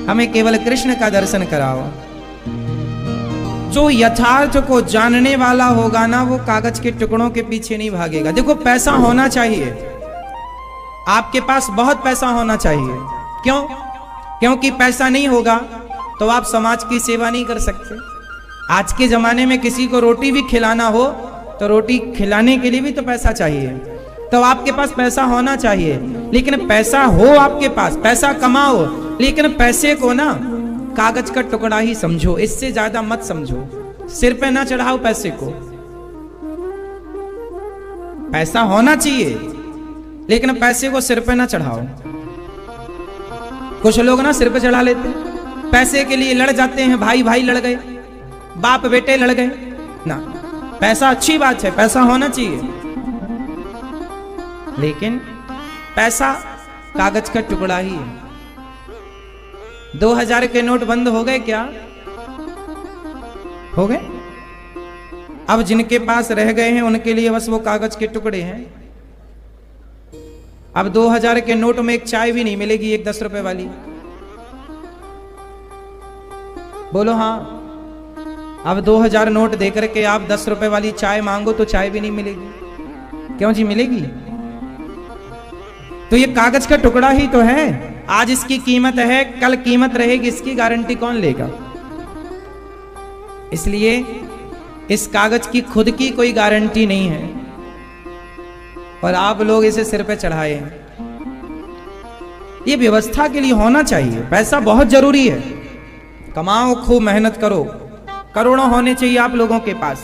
हमें केवल कृष्ण का दर्शन कराओ। जो यथार्थ को जानने वाला होगा ना, वो कागज के टुकड़ों के पीछे नहीं भागेगा। देखो पैसा होना चाहिए, आपके पास बहुत पैसा होना चाहिए। क्यों? क्योंकि पैसा नहीं होगा तो आप समाज की सेवा नहीं कर सकते। आज के जमाने में किसी को रोटी भी खिलाना हो तो रोटी खिलाने के लिए भी तो पैसा चाहिए। तो आपके पास पैसा होना चाहिए, लेकिन पैसा हो आपके पास, पैसा कमाओ, लेकिन पैसे को ना कागज का टुकड़ा ही समझो, इससे ज्यादा मत समझो। सिर पे ना चढ़ाओ पैसे को। पैसा होना चाहिए लेकिन पैसे को सिर पे ना चढ़ाओ। कुछ लोग ना सिर पे चढ़ा लेते, पैसे के लिए लड़ जाते हैं, भाई भाई लड़ गए, बाप बेटे लड़ गए ना। पैसा अच्छी बात है, पैसा होना चाहिए, लेकिन पैसा कागज का टुकड़ा ही है। 2000 के नोट बंद हो गए क्या? हो गए। अब जिनके पास रह गए हैं उनके लिए बस वो कागज के टुकड़े हैं। अब 2000 के नोट में एक चाय भी नहीं मिलेगी, एक 10 रुपए वाली। बोलो हाँ। अब 2000 नोट देकर के आप 10 रुपए वाली चाय मांगो तो चाय भी नहीं मिलेगी। क्यों जी? मिलेगी। तो ये कागज का टुकड़ा ही तो है। आज इसकी कीमत है, कल कीमत रहेगी, इसकी गारंटी कौन लेगा? इसलिए इस कागज की खुद की कोई गारंटी नहीं है और आप लोग इसे सिर पे चढ़ाए हैं। ये व्यवस्था के लिए होना चाहिए। पैसा बहुत जरूरी है, कमाओ, खूब मेहनत करो, करोड़ों होने चाहिए आप लोगों के पास,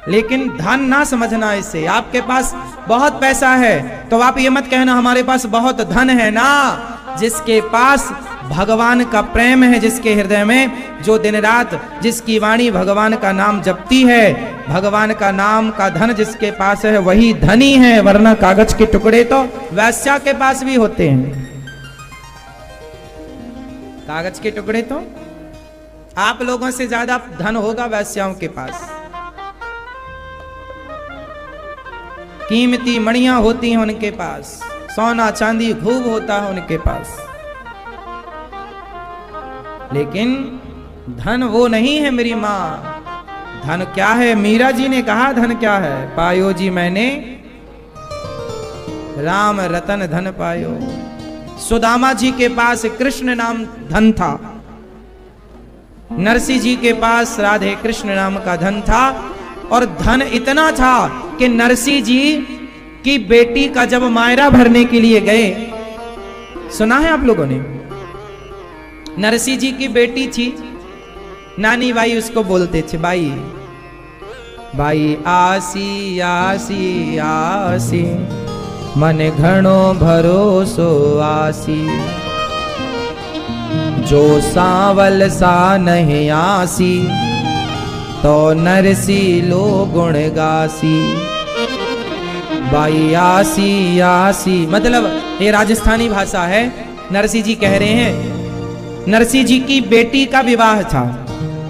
लेकिन धन ना समझना इसे। आपके पास बहुत पैसा है तो आप ये मत कहना हमारे पास बहुत धन है ना। जिसके पास भगवान का प्रेम है, जिसके हृदय में, जो दिन रात जिसकी वाणी भगवान का नाम जपती है, भगवान का नाम का धन जिसके पास है वही धनी है। वरना कागज के टुकड़े तो वैश्या के पास भी होते हैं। कागज के टुकड़े तो आप लोगों से ज्यादा धन होगा वैश्याओं के पास। कीमती मणियां होती हैं उनके पास, सोना चांदी खूब होता है उनके पास, लेकिन धन वो नहीं है मेरी मां। धन क्या है? मीरा जी ने कहा धन क्या है? पायो जी मैंने राम रतन धन पायो। सुदामा जी के पास कृष्ण नाम धन था, नरसिंह जी के पास राधे कृष्ण नाम का धन था। और धन इतना था कि नरसिंह जी की बेटी का जब मायरा भरने के लिए गए, सुना है आप लोगों ने? नरसिंह जी की बेटी थी, नानी बाई उसको बोलते थे, बाई बाई आसी आसी आसी, मन घणो भरोसो आसी, जो सांवल सा नहीं आसी, तो नरसी लो गुण गासी। बाई आसी आसी मतलब ये राजस्थानी भाषा है। नरसिंह जी कह रहे हैं, नरसिंह जी की बेटी का विवाह था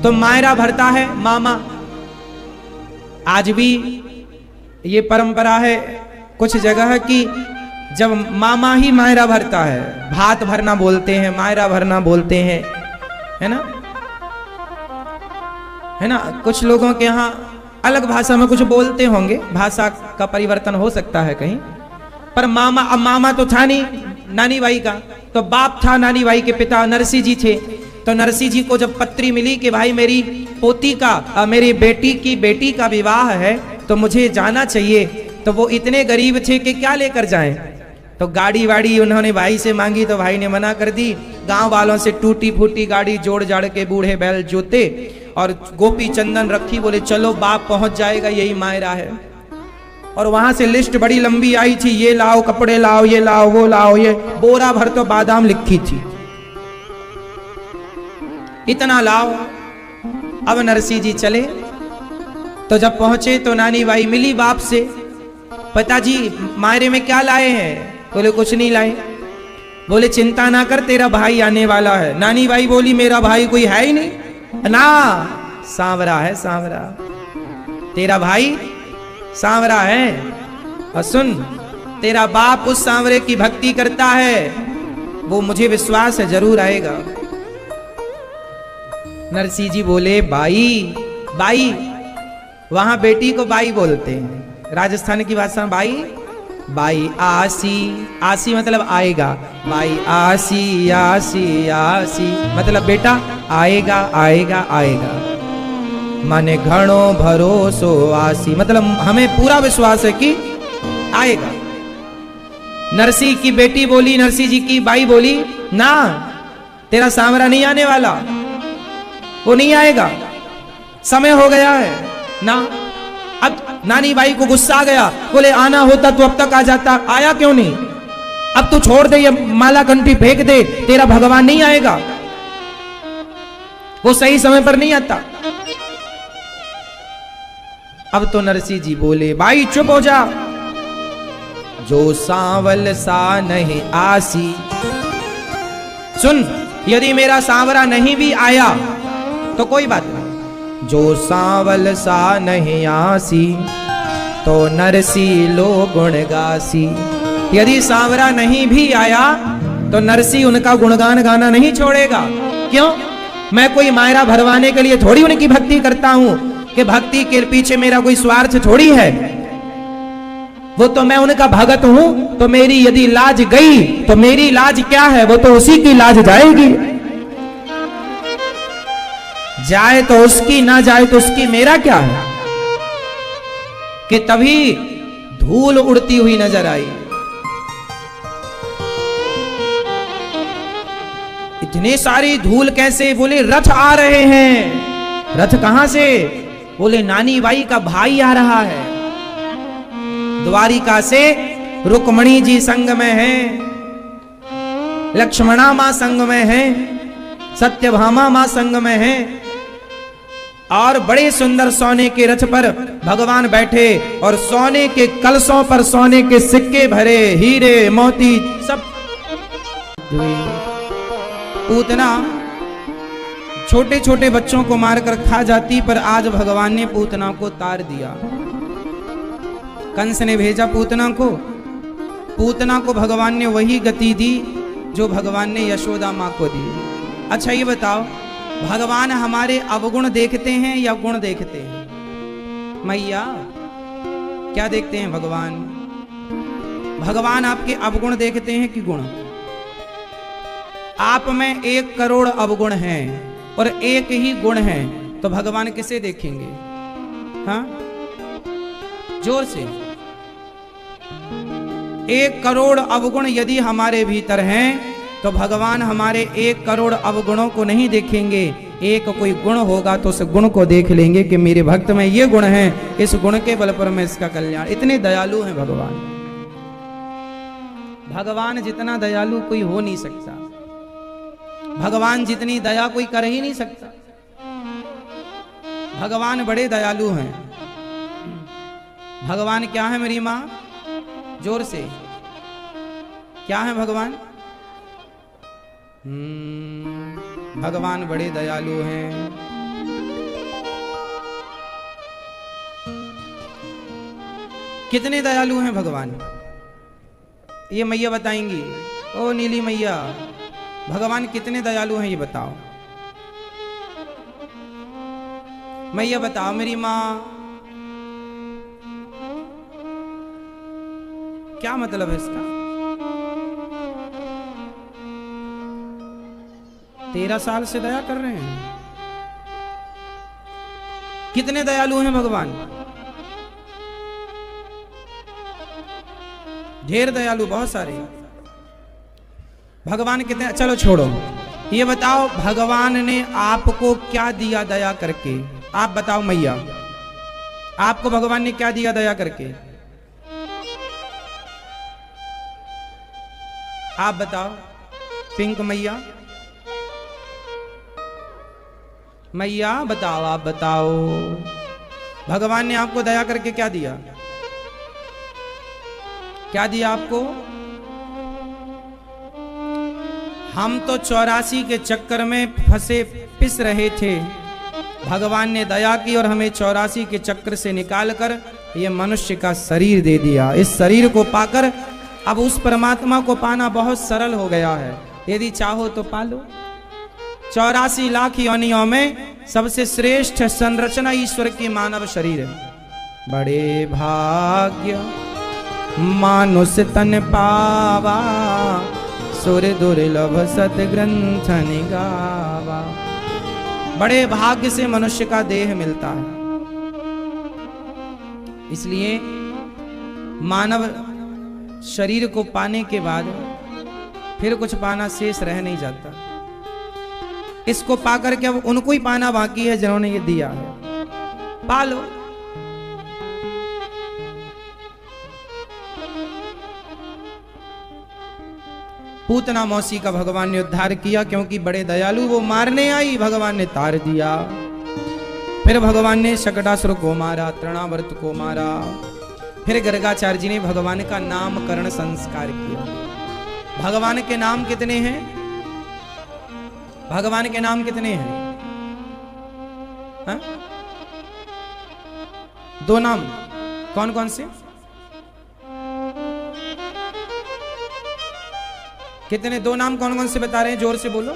तो मायरा भरता है मामा। आज भी ये परंपरा है कुछ जगह की, जब मामा ही मायरा भरता है, भात भरना बोलते हैं, मायरा भरना बोलते हैं, है ना, है ना। कुछ लोगों के यहाँ अलग भाषा में कुछ बोलते होंगे, भाषा का परिवर्तन हो सकता है कहीं, पर मामा, अब मामा तो था नहीं नानी बाई का, तो बाप था नानी बाई के पिता, नरसिंह जी थे। तो नरसिंह जी को जब पत्री मिली कि भाई मेरी पोती का, मेरी बेटी की बेटी का विवाह है तो मुझे जाना चाहिए, तो वो इतने गरीब थे कि क्या लेकर जाएं, तो गाड़ी वाड़ी उन्होंने भाई से मांगी तो भाई ने मना कर दी। गांव वालों से टूटी फूटी गाड़ी जोड़ जाड़ के बूढ़े बैल जोते और गोपी चंदन रखी, बोले चलो बाप पहुंच जाएगा, यही मायरा है। और वहां से लिस्ट बड़ी लंबी आई थी, ये लाओ कपड़े लाओ, ये लाओ वो लाओ, ये बोरा भर तो बादाम लिखी थी, इतना लाओ। अब नरसिंह जी चले तो जब पहुंचे तो नानी बाई मिली बाप से, पिताजी मायरे में क्या लाए हैं? बोले कुछ नहीं लाए। बोले चिंता ना कर, तेरा भाई आने वाला है। नानी बाई बोली मेरा भाई कोई है ही नहीं ना, सांवरा है सांवरा, तेरा भाई सांवरा है। और सुन, तेरा बाप उस सांवरे की भक्ति करता है, वो मुझे विश्वास है जरूर आएगा। नरसिंह जी बोले बाई, बाई, वहां बेटी को बाई बोलते हैं, राजस्थान की भाषा में बाई, बाई आसी, आसी मतलब आएगा, बाई आसी आसी आसी मतलब बेटा आएगा आएगा आएगा, माने घणो भरोसो आसी मतलब हमें पूरा विश्वास है कि आएगा। नरसिंह की बेटी बोली, नरसिंह जी की बाई बोली ना, तेरा सांवरा नहीं आने वाला, वो नहीं आएगा, समय हो गया है ना। अब नानी बाई को गुस्सा आ गया, बोले आना होता तो अब तक आ जाता, आया क्यों नहीं? अब तू छोड़ दे, ये माला कंठी फेंक दे, तेरा भगवान नहीं आएगा, वो सही समय पर नहीं आता। अब तो नरसिंह जी बोले भाई चुप हो जा, जो सांवल सा नहीं आसी। सुन, यदि मेरा सांवरा नहीं भी आया तो कोई बात नहीं, जो सांवल सा नहीं आसी तो नरसिंह लो गुण गासी। यदि सांवरा नहीं भी आया तो नरसिंह उनका गुणगान गाना नहीं छोड़ेगा। क्यों? मैं कोई मायरा भरवाने के लिए थोड़ी उनकी भक्ति करता हूं, कि भक्ति के पीछे मेरा कोई स्वार्थ थोड़ी है, वो तो मैं उनका भगत हूं। तो मेरी यदि लाज गई तो मेरी लाज क्या है, वो तो उसी की लाज जाएगी, जाए तो उसकी, ना जाए तो उसकी, मेरा क्या है। कि तभी धूल उड़ती हुई नजर आई। इतनी सारी धूल कैसे? बोले रथ आ रहे हैं। रथ कहां से? बोले नानी बाई का भाई आ रहा है, द्वारिका से रुक्मणी जी संग में है, लक्ष्मणा मां संग में है, सत्यभामा मां संग में है, और बड़े सुंदर सोने के रथ पर भगवान बैठे और सोने के कलशों पर सोने के सिक्के भरे, हीरे मोती सब। पूतना छोटे छोटे बच्चों को मारकर खा जाती, पर आज भगवान ने पूतना को तार दिया। कंस ने भेजा पूतना को, पूतना को भगवान ने वही गति दी जो भगवान ने यशोदा मां को दी। अच्छा ये बताओ, भगवान हमारे अवगुण देखते हैं या गुण देखते हैं? मैया क्या देखते हैं भगवान? भगवान आपके अवगुण देखते हैं कि गुण? आप में 1 करोड़ अवगुण हैं और एक ही गुण है, तो भगवान किसे देखेंगे? हाँ, जोर से। 1 करोड़ अवगुण यदि हमारे भीतर हैं तो भगवान हमारे 1 करोड़ अवगुणों को नहीं देखेंगे, एक कोई गुण होगा तो उस गुण को देख लेंगे कि मेरे भक्त में ये गुण है, इस गुण के बल पर मैं इसका कल्याण। इतने दयालु हैं भगवान। भगवान जितना दयालु कोई हो नहीं सकता, भगवान जितनी दया कोई कर ही नहीं सकता। भगवान बड़े दयालु हैं। भगवान क्या है मेरी माँ? जोर से, क्या है भगवान? भगवान बड़े दयालु हैं। कितने दयालु हैं भगवान? ये मैया बताएंगी। ओ नीली मैया, भगवान कितने दयालु हैं ये बताओ। मैया बताओ मेरी माँ, क्या मतलब है इसका? 13 साल से दया कर रहे हैं। कितने दयालु हैं भगवान? ढेर दयालु बहुत सारे। भगवान कितने, चलो छोड़ो, ये बताओ भगवान ने आपको क्या दिया दया करके? आप बताओ मैया, आपको भगवान ने क्या दिया दया करके? आप बताओ पिंक मैया, मैया बताओ, आप बताओ भगवान ने आपको दया करके क्या दिया? क्या दिया आपको? हम तो 84 के चक्कर में फंसे पिस रहे थे, भगवान ने दया की और हमें 84 के चक्कर से निकालकर ये मनुष्य का शरीर दे दिया। इस शरीर को पाकर अब उस परमात्मा को पाना बहुत सरल हो गया है। यदि चाहो तो पालो। 84 लाख योनियों में सबसे श्रेष्ठ संरचना ईश्वर की मानव शरीर है। बड़े भाग्य मानुष तन पावा, सुर दुर्लभ सत ग्रंथ निगावा। बड़े भाग्य से मनुष्य का देह मिलता है, इसलिए मानव शरीर को पाने के बाद फिर कुछ पाना शेष रह नहीं जाता। इसको पाकर के अब उनको ही पाना बाकी है जिन्होंने ये दिया है। पालो। पूतना मौसी का भगवान ने उद्धार किया, क्योंकि बड़े दयालु, वो मारने आई, भगवान ने तार दिया। फिर भगवान ने शकटासुर को मारा, तृणावर्त को मारा। फिर गर्गाचार्य जी ने भगवान का नामकरण संस्कार किया। भगवान के नाम कितने हैं? भगवान के नाम कितने हैं? हा? 2 नाम। कौन कौन से? कितने? 2 नाम कौन कौन से बता रहे हैं? जोर से बोलो।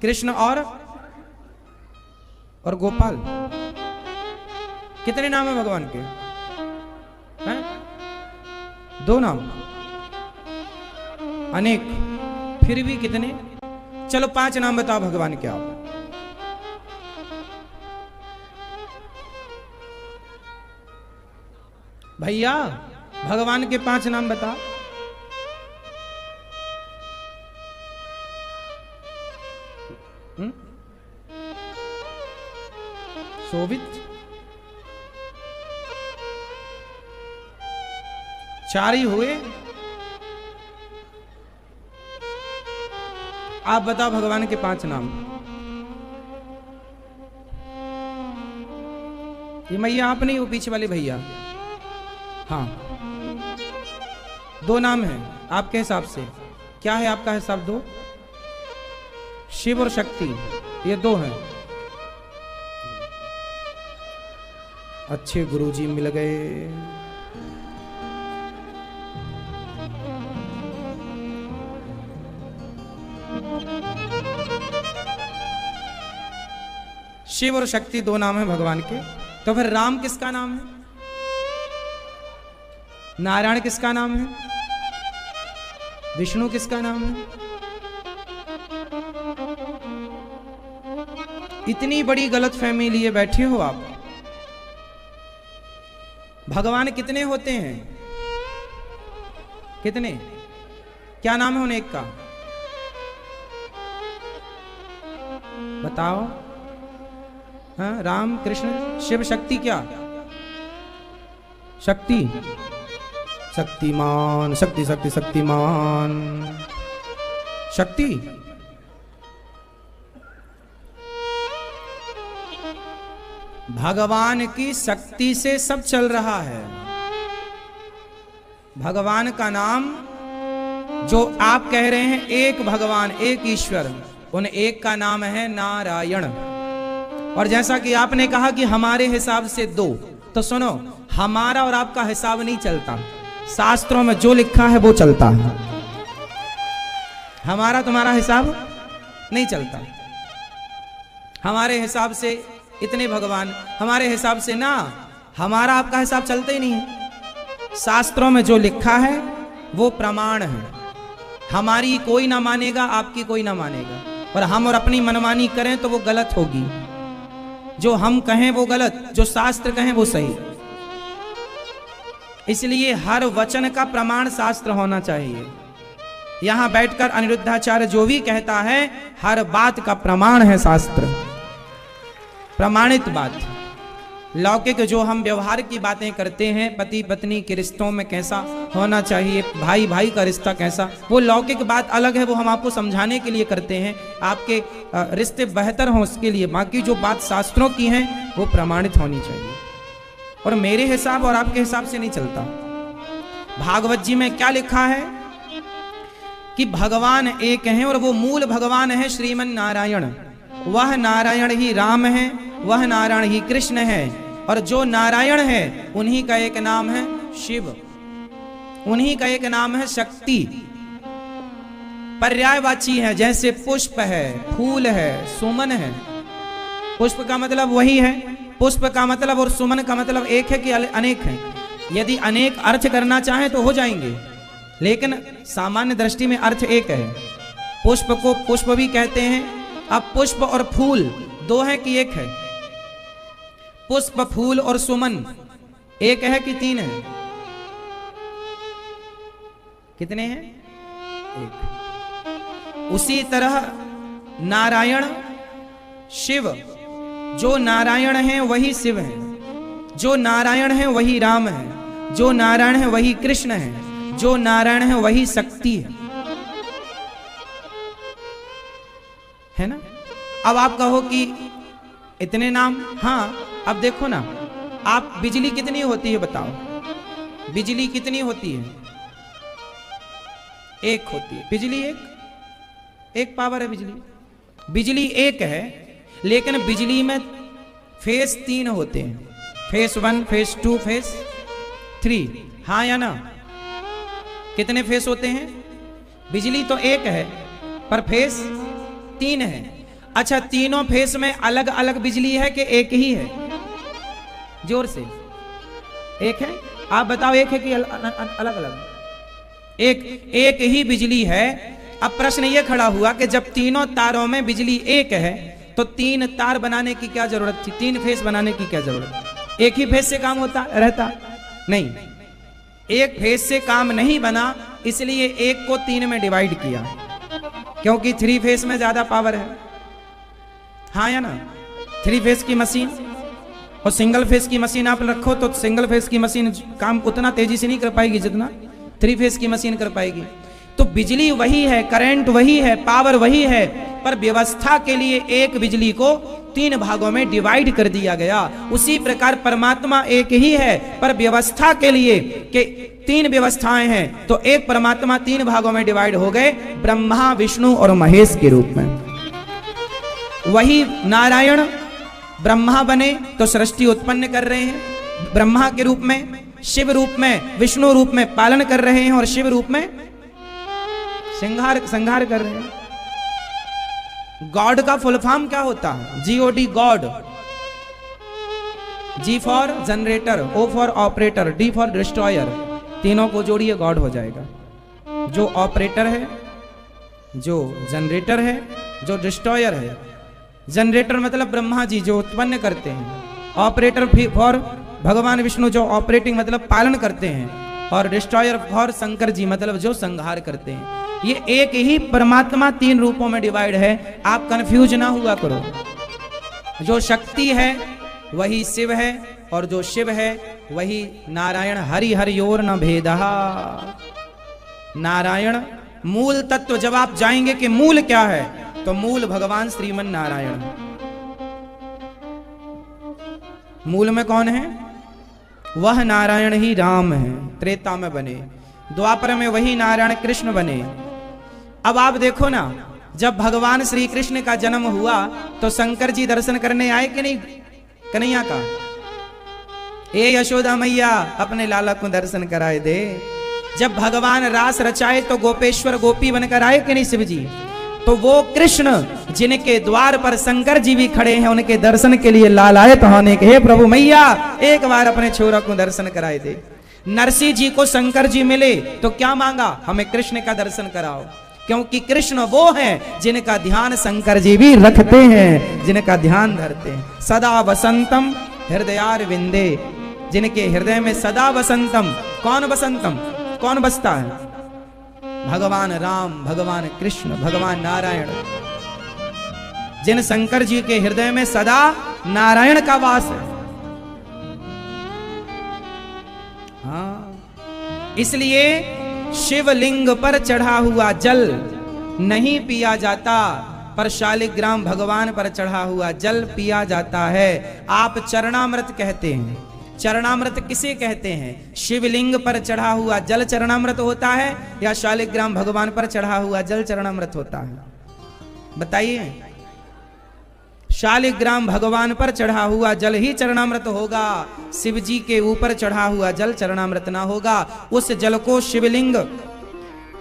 कृष्ण और गोपाल। कितने नाम है भगवान के? हैं? 2 नाम, अनेक। फिर भी कितने? चलो 5 नाम बताओ भगवान के आप। भैया भगवान के 5 नाम बताओ। शोभित 4 ही हुए। आप बताओ भगवान के 5 नाम। ये मैया आप नहीं हो, पीछे वाले भैया। हाँ 2 नाम है आपके हिसाब से। क्या है आपका हिसाब? 2। शिव और शक्ति, ये 2 हैं। अच्छे गुरुजी मिल गए। शिव और शक्ति 2 नाम है भगवान के। तो फिर राम किसका नाम है? नारायण किसका नाम है? विष्णु किसका नाम है? इतनी बड़ी गलतफहमी लिए बैठे हो आप। भगवान कितने होते हैं? कितने? क्या नाम है उन एक का? बताओ। हाँ, राम, कृष्ण, शिव, शक्ति। क्या? शक्ति, शक्तिमान, शक्ति शक्ति शक्तिमान, शक्ति। भगवान की शक्ति से सब चल रहा है। भगवान का नाम जो आप कह रहे हैं, एक भगवान, एक ईश्वर, उन एक का नाम है नारायण। और जैसा कि आपने कहा कि हमारे हिसाब से 2, तो सुनो, हमारा और आपका हिसाब नहीं चलता। शास्त्रों में जो लिखा है वो चलता है। हमारा तुम्हारा हिसाब नहीं चलता। हमारे हिसाब से इतने भगवान, हमारे हिसाब से ना, हमारा आपका हिसाब चलता ही नहीं है। शास्त्रों में जो लिखा है वो प्रमाण है। हमारी कोई ना मानेगा, आपकी कोई ना मानेगा। और हम और अपनी मनमानी करें तो वो गलत होगी। जो हम कहें वो गलत, जो शास्त्र कहें वो सही। इसलिए हर वचन का प्रमाण शास्त्र होना चाहिए। यहां बैठकर अनिरुद्धाचार्य जो भी कहता है हर बात का प्रमाण है शास्त्र, प्रमाणित बात। लौकिक जो हम व्यवहार की बातें करते हैं, पति पत्नी के रिश्तों में कैसा होना चाहिए, भाई भाई का रिश्ता कैसा, वो लौकिक बात अलग है, वो हम आपको समझाने के लिए करते हैं, आपके रिश्ते बेहतर हों उसके लिए। बाकी जो बात शास्त्रों की है वो प्रमाणित होनी चाहिए और मेरे हिसाब और आपके हिसाब से नहीं चलता। भागवत जी में क्या लिखा है कि भगवान एक हैं और वो मूल भगवान है श्रीमन नारायण। वह नारायण ही राम है, वह नारायण ही कृष्ण है, और जो नारायण है उन्हीं का एक नाम है शिव, उन्हीं का एक नाम है शक्ति। पर्यायवाची है, जैसे पुष्प है, फूल है, सुमन है। पुष्प का मतलब वही है, पुष्प का मतलब और सुमन का मतलब एक है कि अनेक है। यदि अनेक अर्थ करना चाहे तो हो जाएंगे, लेकिन सामान्य दृष्टि में अर्थ एक है। पुष्प को पुष्प भी कहते हैं। अब पुष्प और फूल दो है कि एक है? पुष्प, फूल और सुमन एक है कि तीन है? कितने हैं? एक। उसी तरह नारायण शिव, जो नारायण है वही शिव है, जो नारायण है वही राम है, जो नारायण है वही कृष्ण है, जो नारायण है वही शक्ति है ना। अब आप कहो कि इतने नाम, हाँ अब देखो ना, आप बिजली कितनी होती है बताओ, बिजली कितनी होती है? एक होती है बिजली, एक पावर है बिजली। बिजली एक है, लेकिन बिजली में फेस 3 होते हैं, फेस 1, फेस 2, फेस 3, हाँ या ना? कितने फेस होते हैं? बिजली तो एक है पर फेस 3 है। अच्छा, तीनों फेस में अलग अलग बिजली है कि एक ही है? जोर से, एक है? आप बताओ, एक है कि अलग अलग? एक ही बिजली है। अब प्रश्न यह खड़ा हुआ कि जब तीनों तारों में बिजली एक है तो 3 तार बनाने की क्या जरूरत थी? 3 फेस बनाने की क्या जरूरत? एक ही फेस से काम होता रहता? नहीं, एक फेस से काम नहीं बना, इसलिए एक को 3 में डिवाइड किया, क्योंकि 3 फेस में ज्यादा पावर है, हाँ या ना? 3 फेस की मशीन और सिंगल फेस की मशीन आप रखो तो सिंगल फेस की मशीन काम उतना तेजी से नहीं कर पाएगी जितना 3 फेस की मशीन कर पाएगी। तो बिजली वही है, करंट वही है, पावर वही है, पर व्यवस्था के लिए एक बिजली को 3 भागों में डिवाइड कर दिया गया। उसी प्रकार परमात्मा एक ही है, पर व्यवस्था के लिए के 3 व्यवस्थाएं हैं, तो एक परमात्मा 3 भागों में डिवाइड हो गए, ब्रह्मा, विष्णु और महेश के रूप में। वही नारायण ब्रह्मा बने तो सृष्टि उत्पन्न कर रहे हैं ब्रह्मा के रूप में, शिव रूप में, विष्णु रूप में पालन कर रहे हैं, और शिव रूप में संहार कर रहे हैं। गॉड का फुल फॉर्म क्या होता है? GOD, God. G for generator, O for operator, D for destroyer. तीनों को जोड़िए, गॉड हो जाएगा। जो ऑपरेटर है, जो जनरेटर है, जो डिस्ट्रॉयर है। जनरेटर मतलब ब्रह्मा जी जो उत्पन्न करते हैं, ऑपरेटर फॉर भगवान विष्णु जो ऑपरेटिंग मतलब पालन करते हैं, और डिस्ट्रॉयर फॉर शंकर जी मतलब जो संहार करते हैं। ये एक ही परमात्मा 3 रूपों में डिवाइड है, आप कंफ्यूज ना हुआ करो। जो शक्ति है वही शिव है, और जो शिव है वही नारायण। हरि हरियोर न भेदहा। नारायण मूल तत्व। जब आप जाएंगे कि मूल क्या है, तो मूल भगवान श्रीमन नारायण। मूल में कौन है? वह नारायण ही राम है, त्रेता में बने, द्वापर में वही नारायण कृष्ण बने। अब आप देखो ना, जब भगवान श्री कृष्ण का जन्म हुआ तो शंकर जी दर्शन करने आए कि नहीं? कन्हैया का, ए यशोदा मैया अपने लाला को दर्शन कराए दे। जब भगवान रास रचाए तो गोपेश्वर गोपी बनकर आए कि नहीं शिव जी? तो वो कृष्ण जिनके द्वार पर शंकर जी भी खड़े हैं, उनके दर्शन के लिए लालायत होने के, हे प्रभु मैया एक बार अपने छोरा को दर्शन कराए दे। नरसिंह जी को शंकर जी मिले तो क्या मांगा? हमें कृष्ण का दर्शन कराओ। क्योंकि कृष्ण वो हैं जिनका ध्यान शंकर जी भी रखते हैं, जिनका ध्यान धरते हैं। सदा वसंतम हृदयार विंदे, जिनके हृदय में सदा वसंतम। कौन वसंतम, कौन बसता है? भगवान राम, भगवान कृष्ण, भगवान नारायण। जिन शंकर जी के हृदय में सदा नारायण का वास है। हाँ, इसलिए शिवलिंग पर चढ़ा हुआ जल नहीं पिया जाता, पर शालिग्राम भगवान पर चढ़ा हुआ जल पिया जाता है। आप चरणामृत कहते हैं। चरणामृत किसे कहते हैं? शिवलिंग पर चढ़ा हुआ जल चरणामृत होता है या शालिग्राम भगवान पर चढ़ा हुआ जल चरणामृत होता है? बताइए। शालिग्राम भगवान पर चढ़ा हुआ जल ही चरणामृत होगा, शिव जी के ऊपर चढ़ा हुआ जल चरणामृत ना होगा। उस जल को, शिवलिंग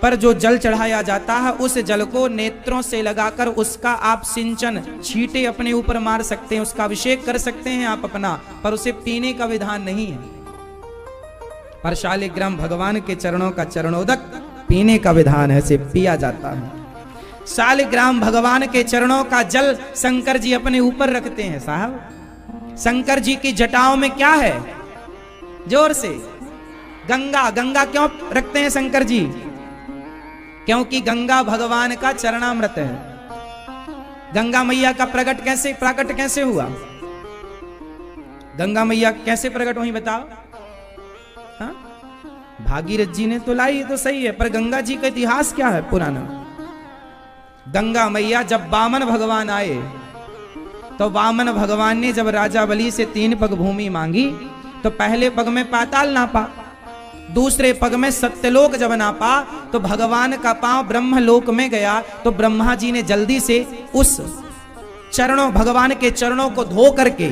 पर जो जल चढ़ाया जाता है, उस जल को नेत्रों से लगाकर उसका आप सिंचन, छींटे अपने ऊपर मार सकते हैं, उसका अभिषेक कर सकते हैं आप अपना, पर उसे पीने का विधान नहीं है। पर शालिग्राम भगवान के चरणों का चरणोदक पीने का विधान है, से पिया जाता है। शालिग्राम भगवान के चरणों का जल शंकर जी अपने ऊपर रखते हैं। साहब, शंकर जी की जटाओं में क्या है? जोर से। गंगा। गंगा क्यों रखते हैं शंकर जी? क्योंकि गंगा भगवान का चरणामृत है। गंगा मैया का प्राकट कैसे हुआ? गंगा मैया कैसे प्रकट हुई बताओ? हाँ? भागीरथ जी ने तो लाई, ये तो सही है, पर गंगा जी का इतिहास क्या है पुराना? गंगा मैया, जब वामन भगवान आए तो वामन भगवान ने जब राजा बलि से 3 पग भूमि मांगी, तो पहले पग में पाताल नापा, दूसरे पग में सत्यलोक जब नापा, तो भगवान का पांव ब्रह्मलोक में गया। तो ब्रह्मा जी ने जल्दी से उस चरणों, भगवान के चरणों को धो करके,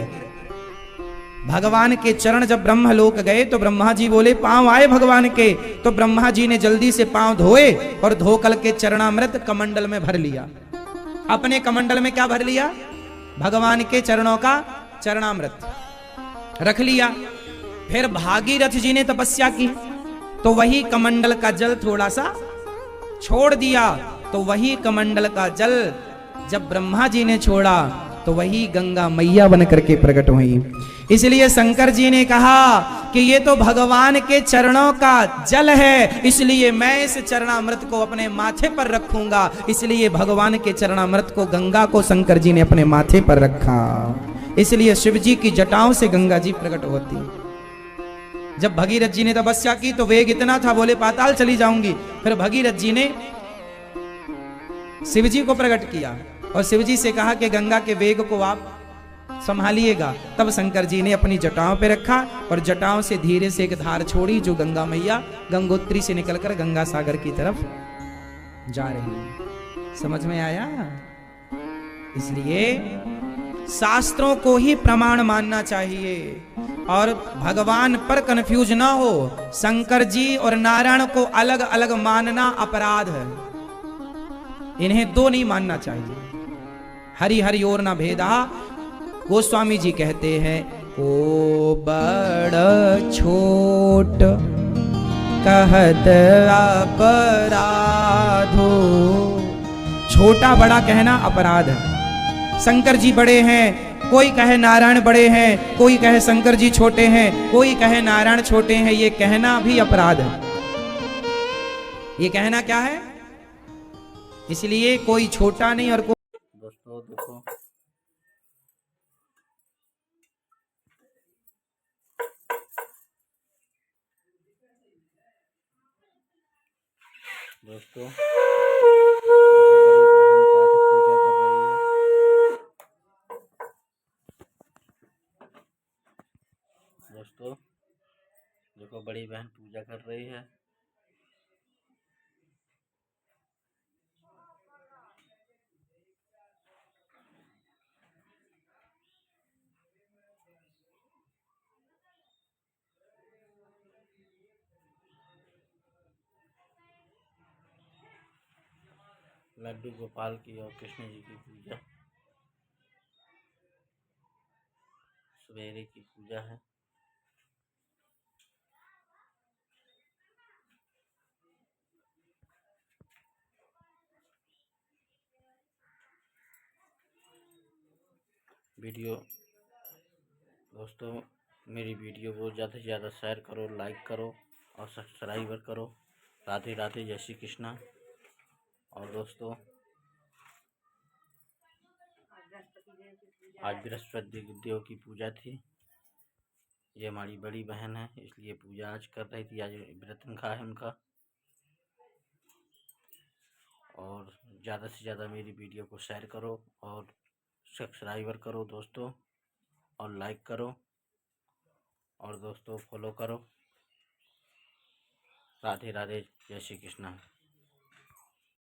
भगवान के चरण जब ब्रह्मलोक गए तो ब्रह्मा जी बोले पांव आए भगवान के, तो ब्रह्मा जी ने जल्दी से पांव धोए और धो कर के चरणामृत कमंडल में भर लिया। अपने कमंडल में क्या भर लिया? भगवान के चरणों का चरणामृत रख लिया। फिर भागीरथ जी ने तपस्या की, तो वही कमंडल का जल थोड़ा सा छोड़ दिया, तो वही कमंडल का जल जब ब्रह्मा जी ने छोड़ा, तो वही गंगा मैया बन करके प्रकट हुई। इसलिए शंकर जी ने कहा कि ये तो भगवान के चरणों का जल है, इसलिए मैं इस चरणामृत को अपने माथे पर रखूंगा। इसलिए भगवान के चरणामृत को, गंगा को शंकर जी ने अपने माथे पर रखा। इसलिए शिव जी की जटाओं से गंगा जी प्रकट होती। जब भगीरथ जी ने तपस्या की तो वेग इतना था, बोले पाताल चली जाऊंगी। फिर भगीरथ जी ने शिव जी को प्रकट किया और शिव जी से कहा कि गंगा के वेग को आप संभालिएगा। तब शंकर जी ने अपनी जटाओं पे रखा और जटाओं से धीरे से एक धार छोड़ी, जो गंगा मैया गंगोत्री से निकलकर गंगा सागर की तरफ जा रही है। समझ में आया? इसलिए शास्त्रों को ही प्रमाण मानना चाहिए और भगवान पर कंफ्यूज ना हो। शंकर जी और नारायण को अलग अलग मानना अपराध है, इन्हें दो नहीं मानना चाहिए। हरि हरि और ना भेदा। गोस्वामी जी कहते हैं, को बड़ छोट कहत अपराधो। छोटा बड़ा कहना अपराध है। शंकर जी बड़े हैं, कोई कहे नारायण बड़े हैं, कोई कहे शंकर जी छोटे हैं, कोई कहे नारायण छोटे हैं, ये कहना भी अपराध है। ये कहना क्या है? इसलिए कोई छोटा नहीं और दोस्तों देखो, दोस्तों देखो बड़ी बहन पूजा कर रही है। लड्डू गोपाल की और कृष्ण जी की पूजा, सवेरे की पूजा है। वीडियो दोस्तों मेरी वीडियो को ज़्यादा से ज़्यादा शेयर करो, लाइक करो और सब्सक्राइबर करो। राधे राधे, जय श्री कृष्णा। और दोस्तों आज बृहस्पति देव की पूजा थी। ये हमारी बड़ी बहन है, इसलिए पूजा आज कर रही थी। आज व्रत रखा है उनका। और ज़्यादा से ज़्यादा मेरी वीडियो को शेयर करो और सब्सक्राइबर करो दोस्तों, और लाइक करो और दोस्तों फॉलो करो। राधे राधे, जय श्री कृष्णा।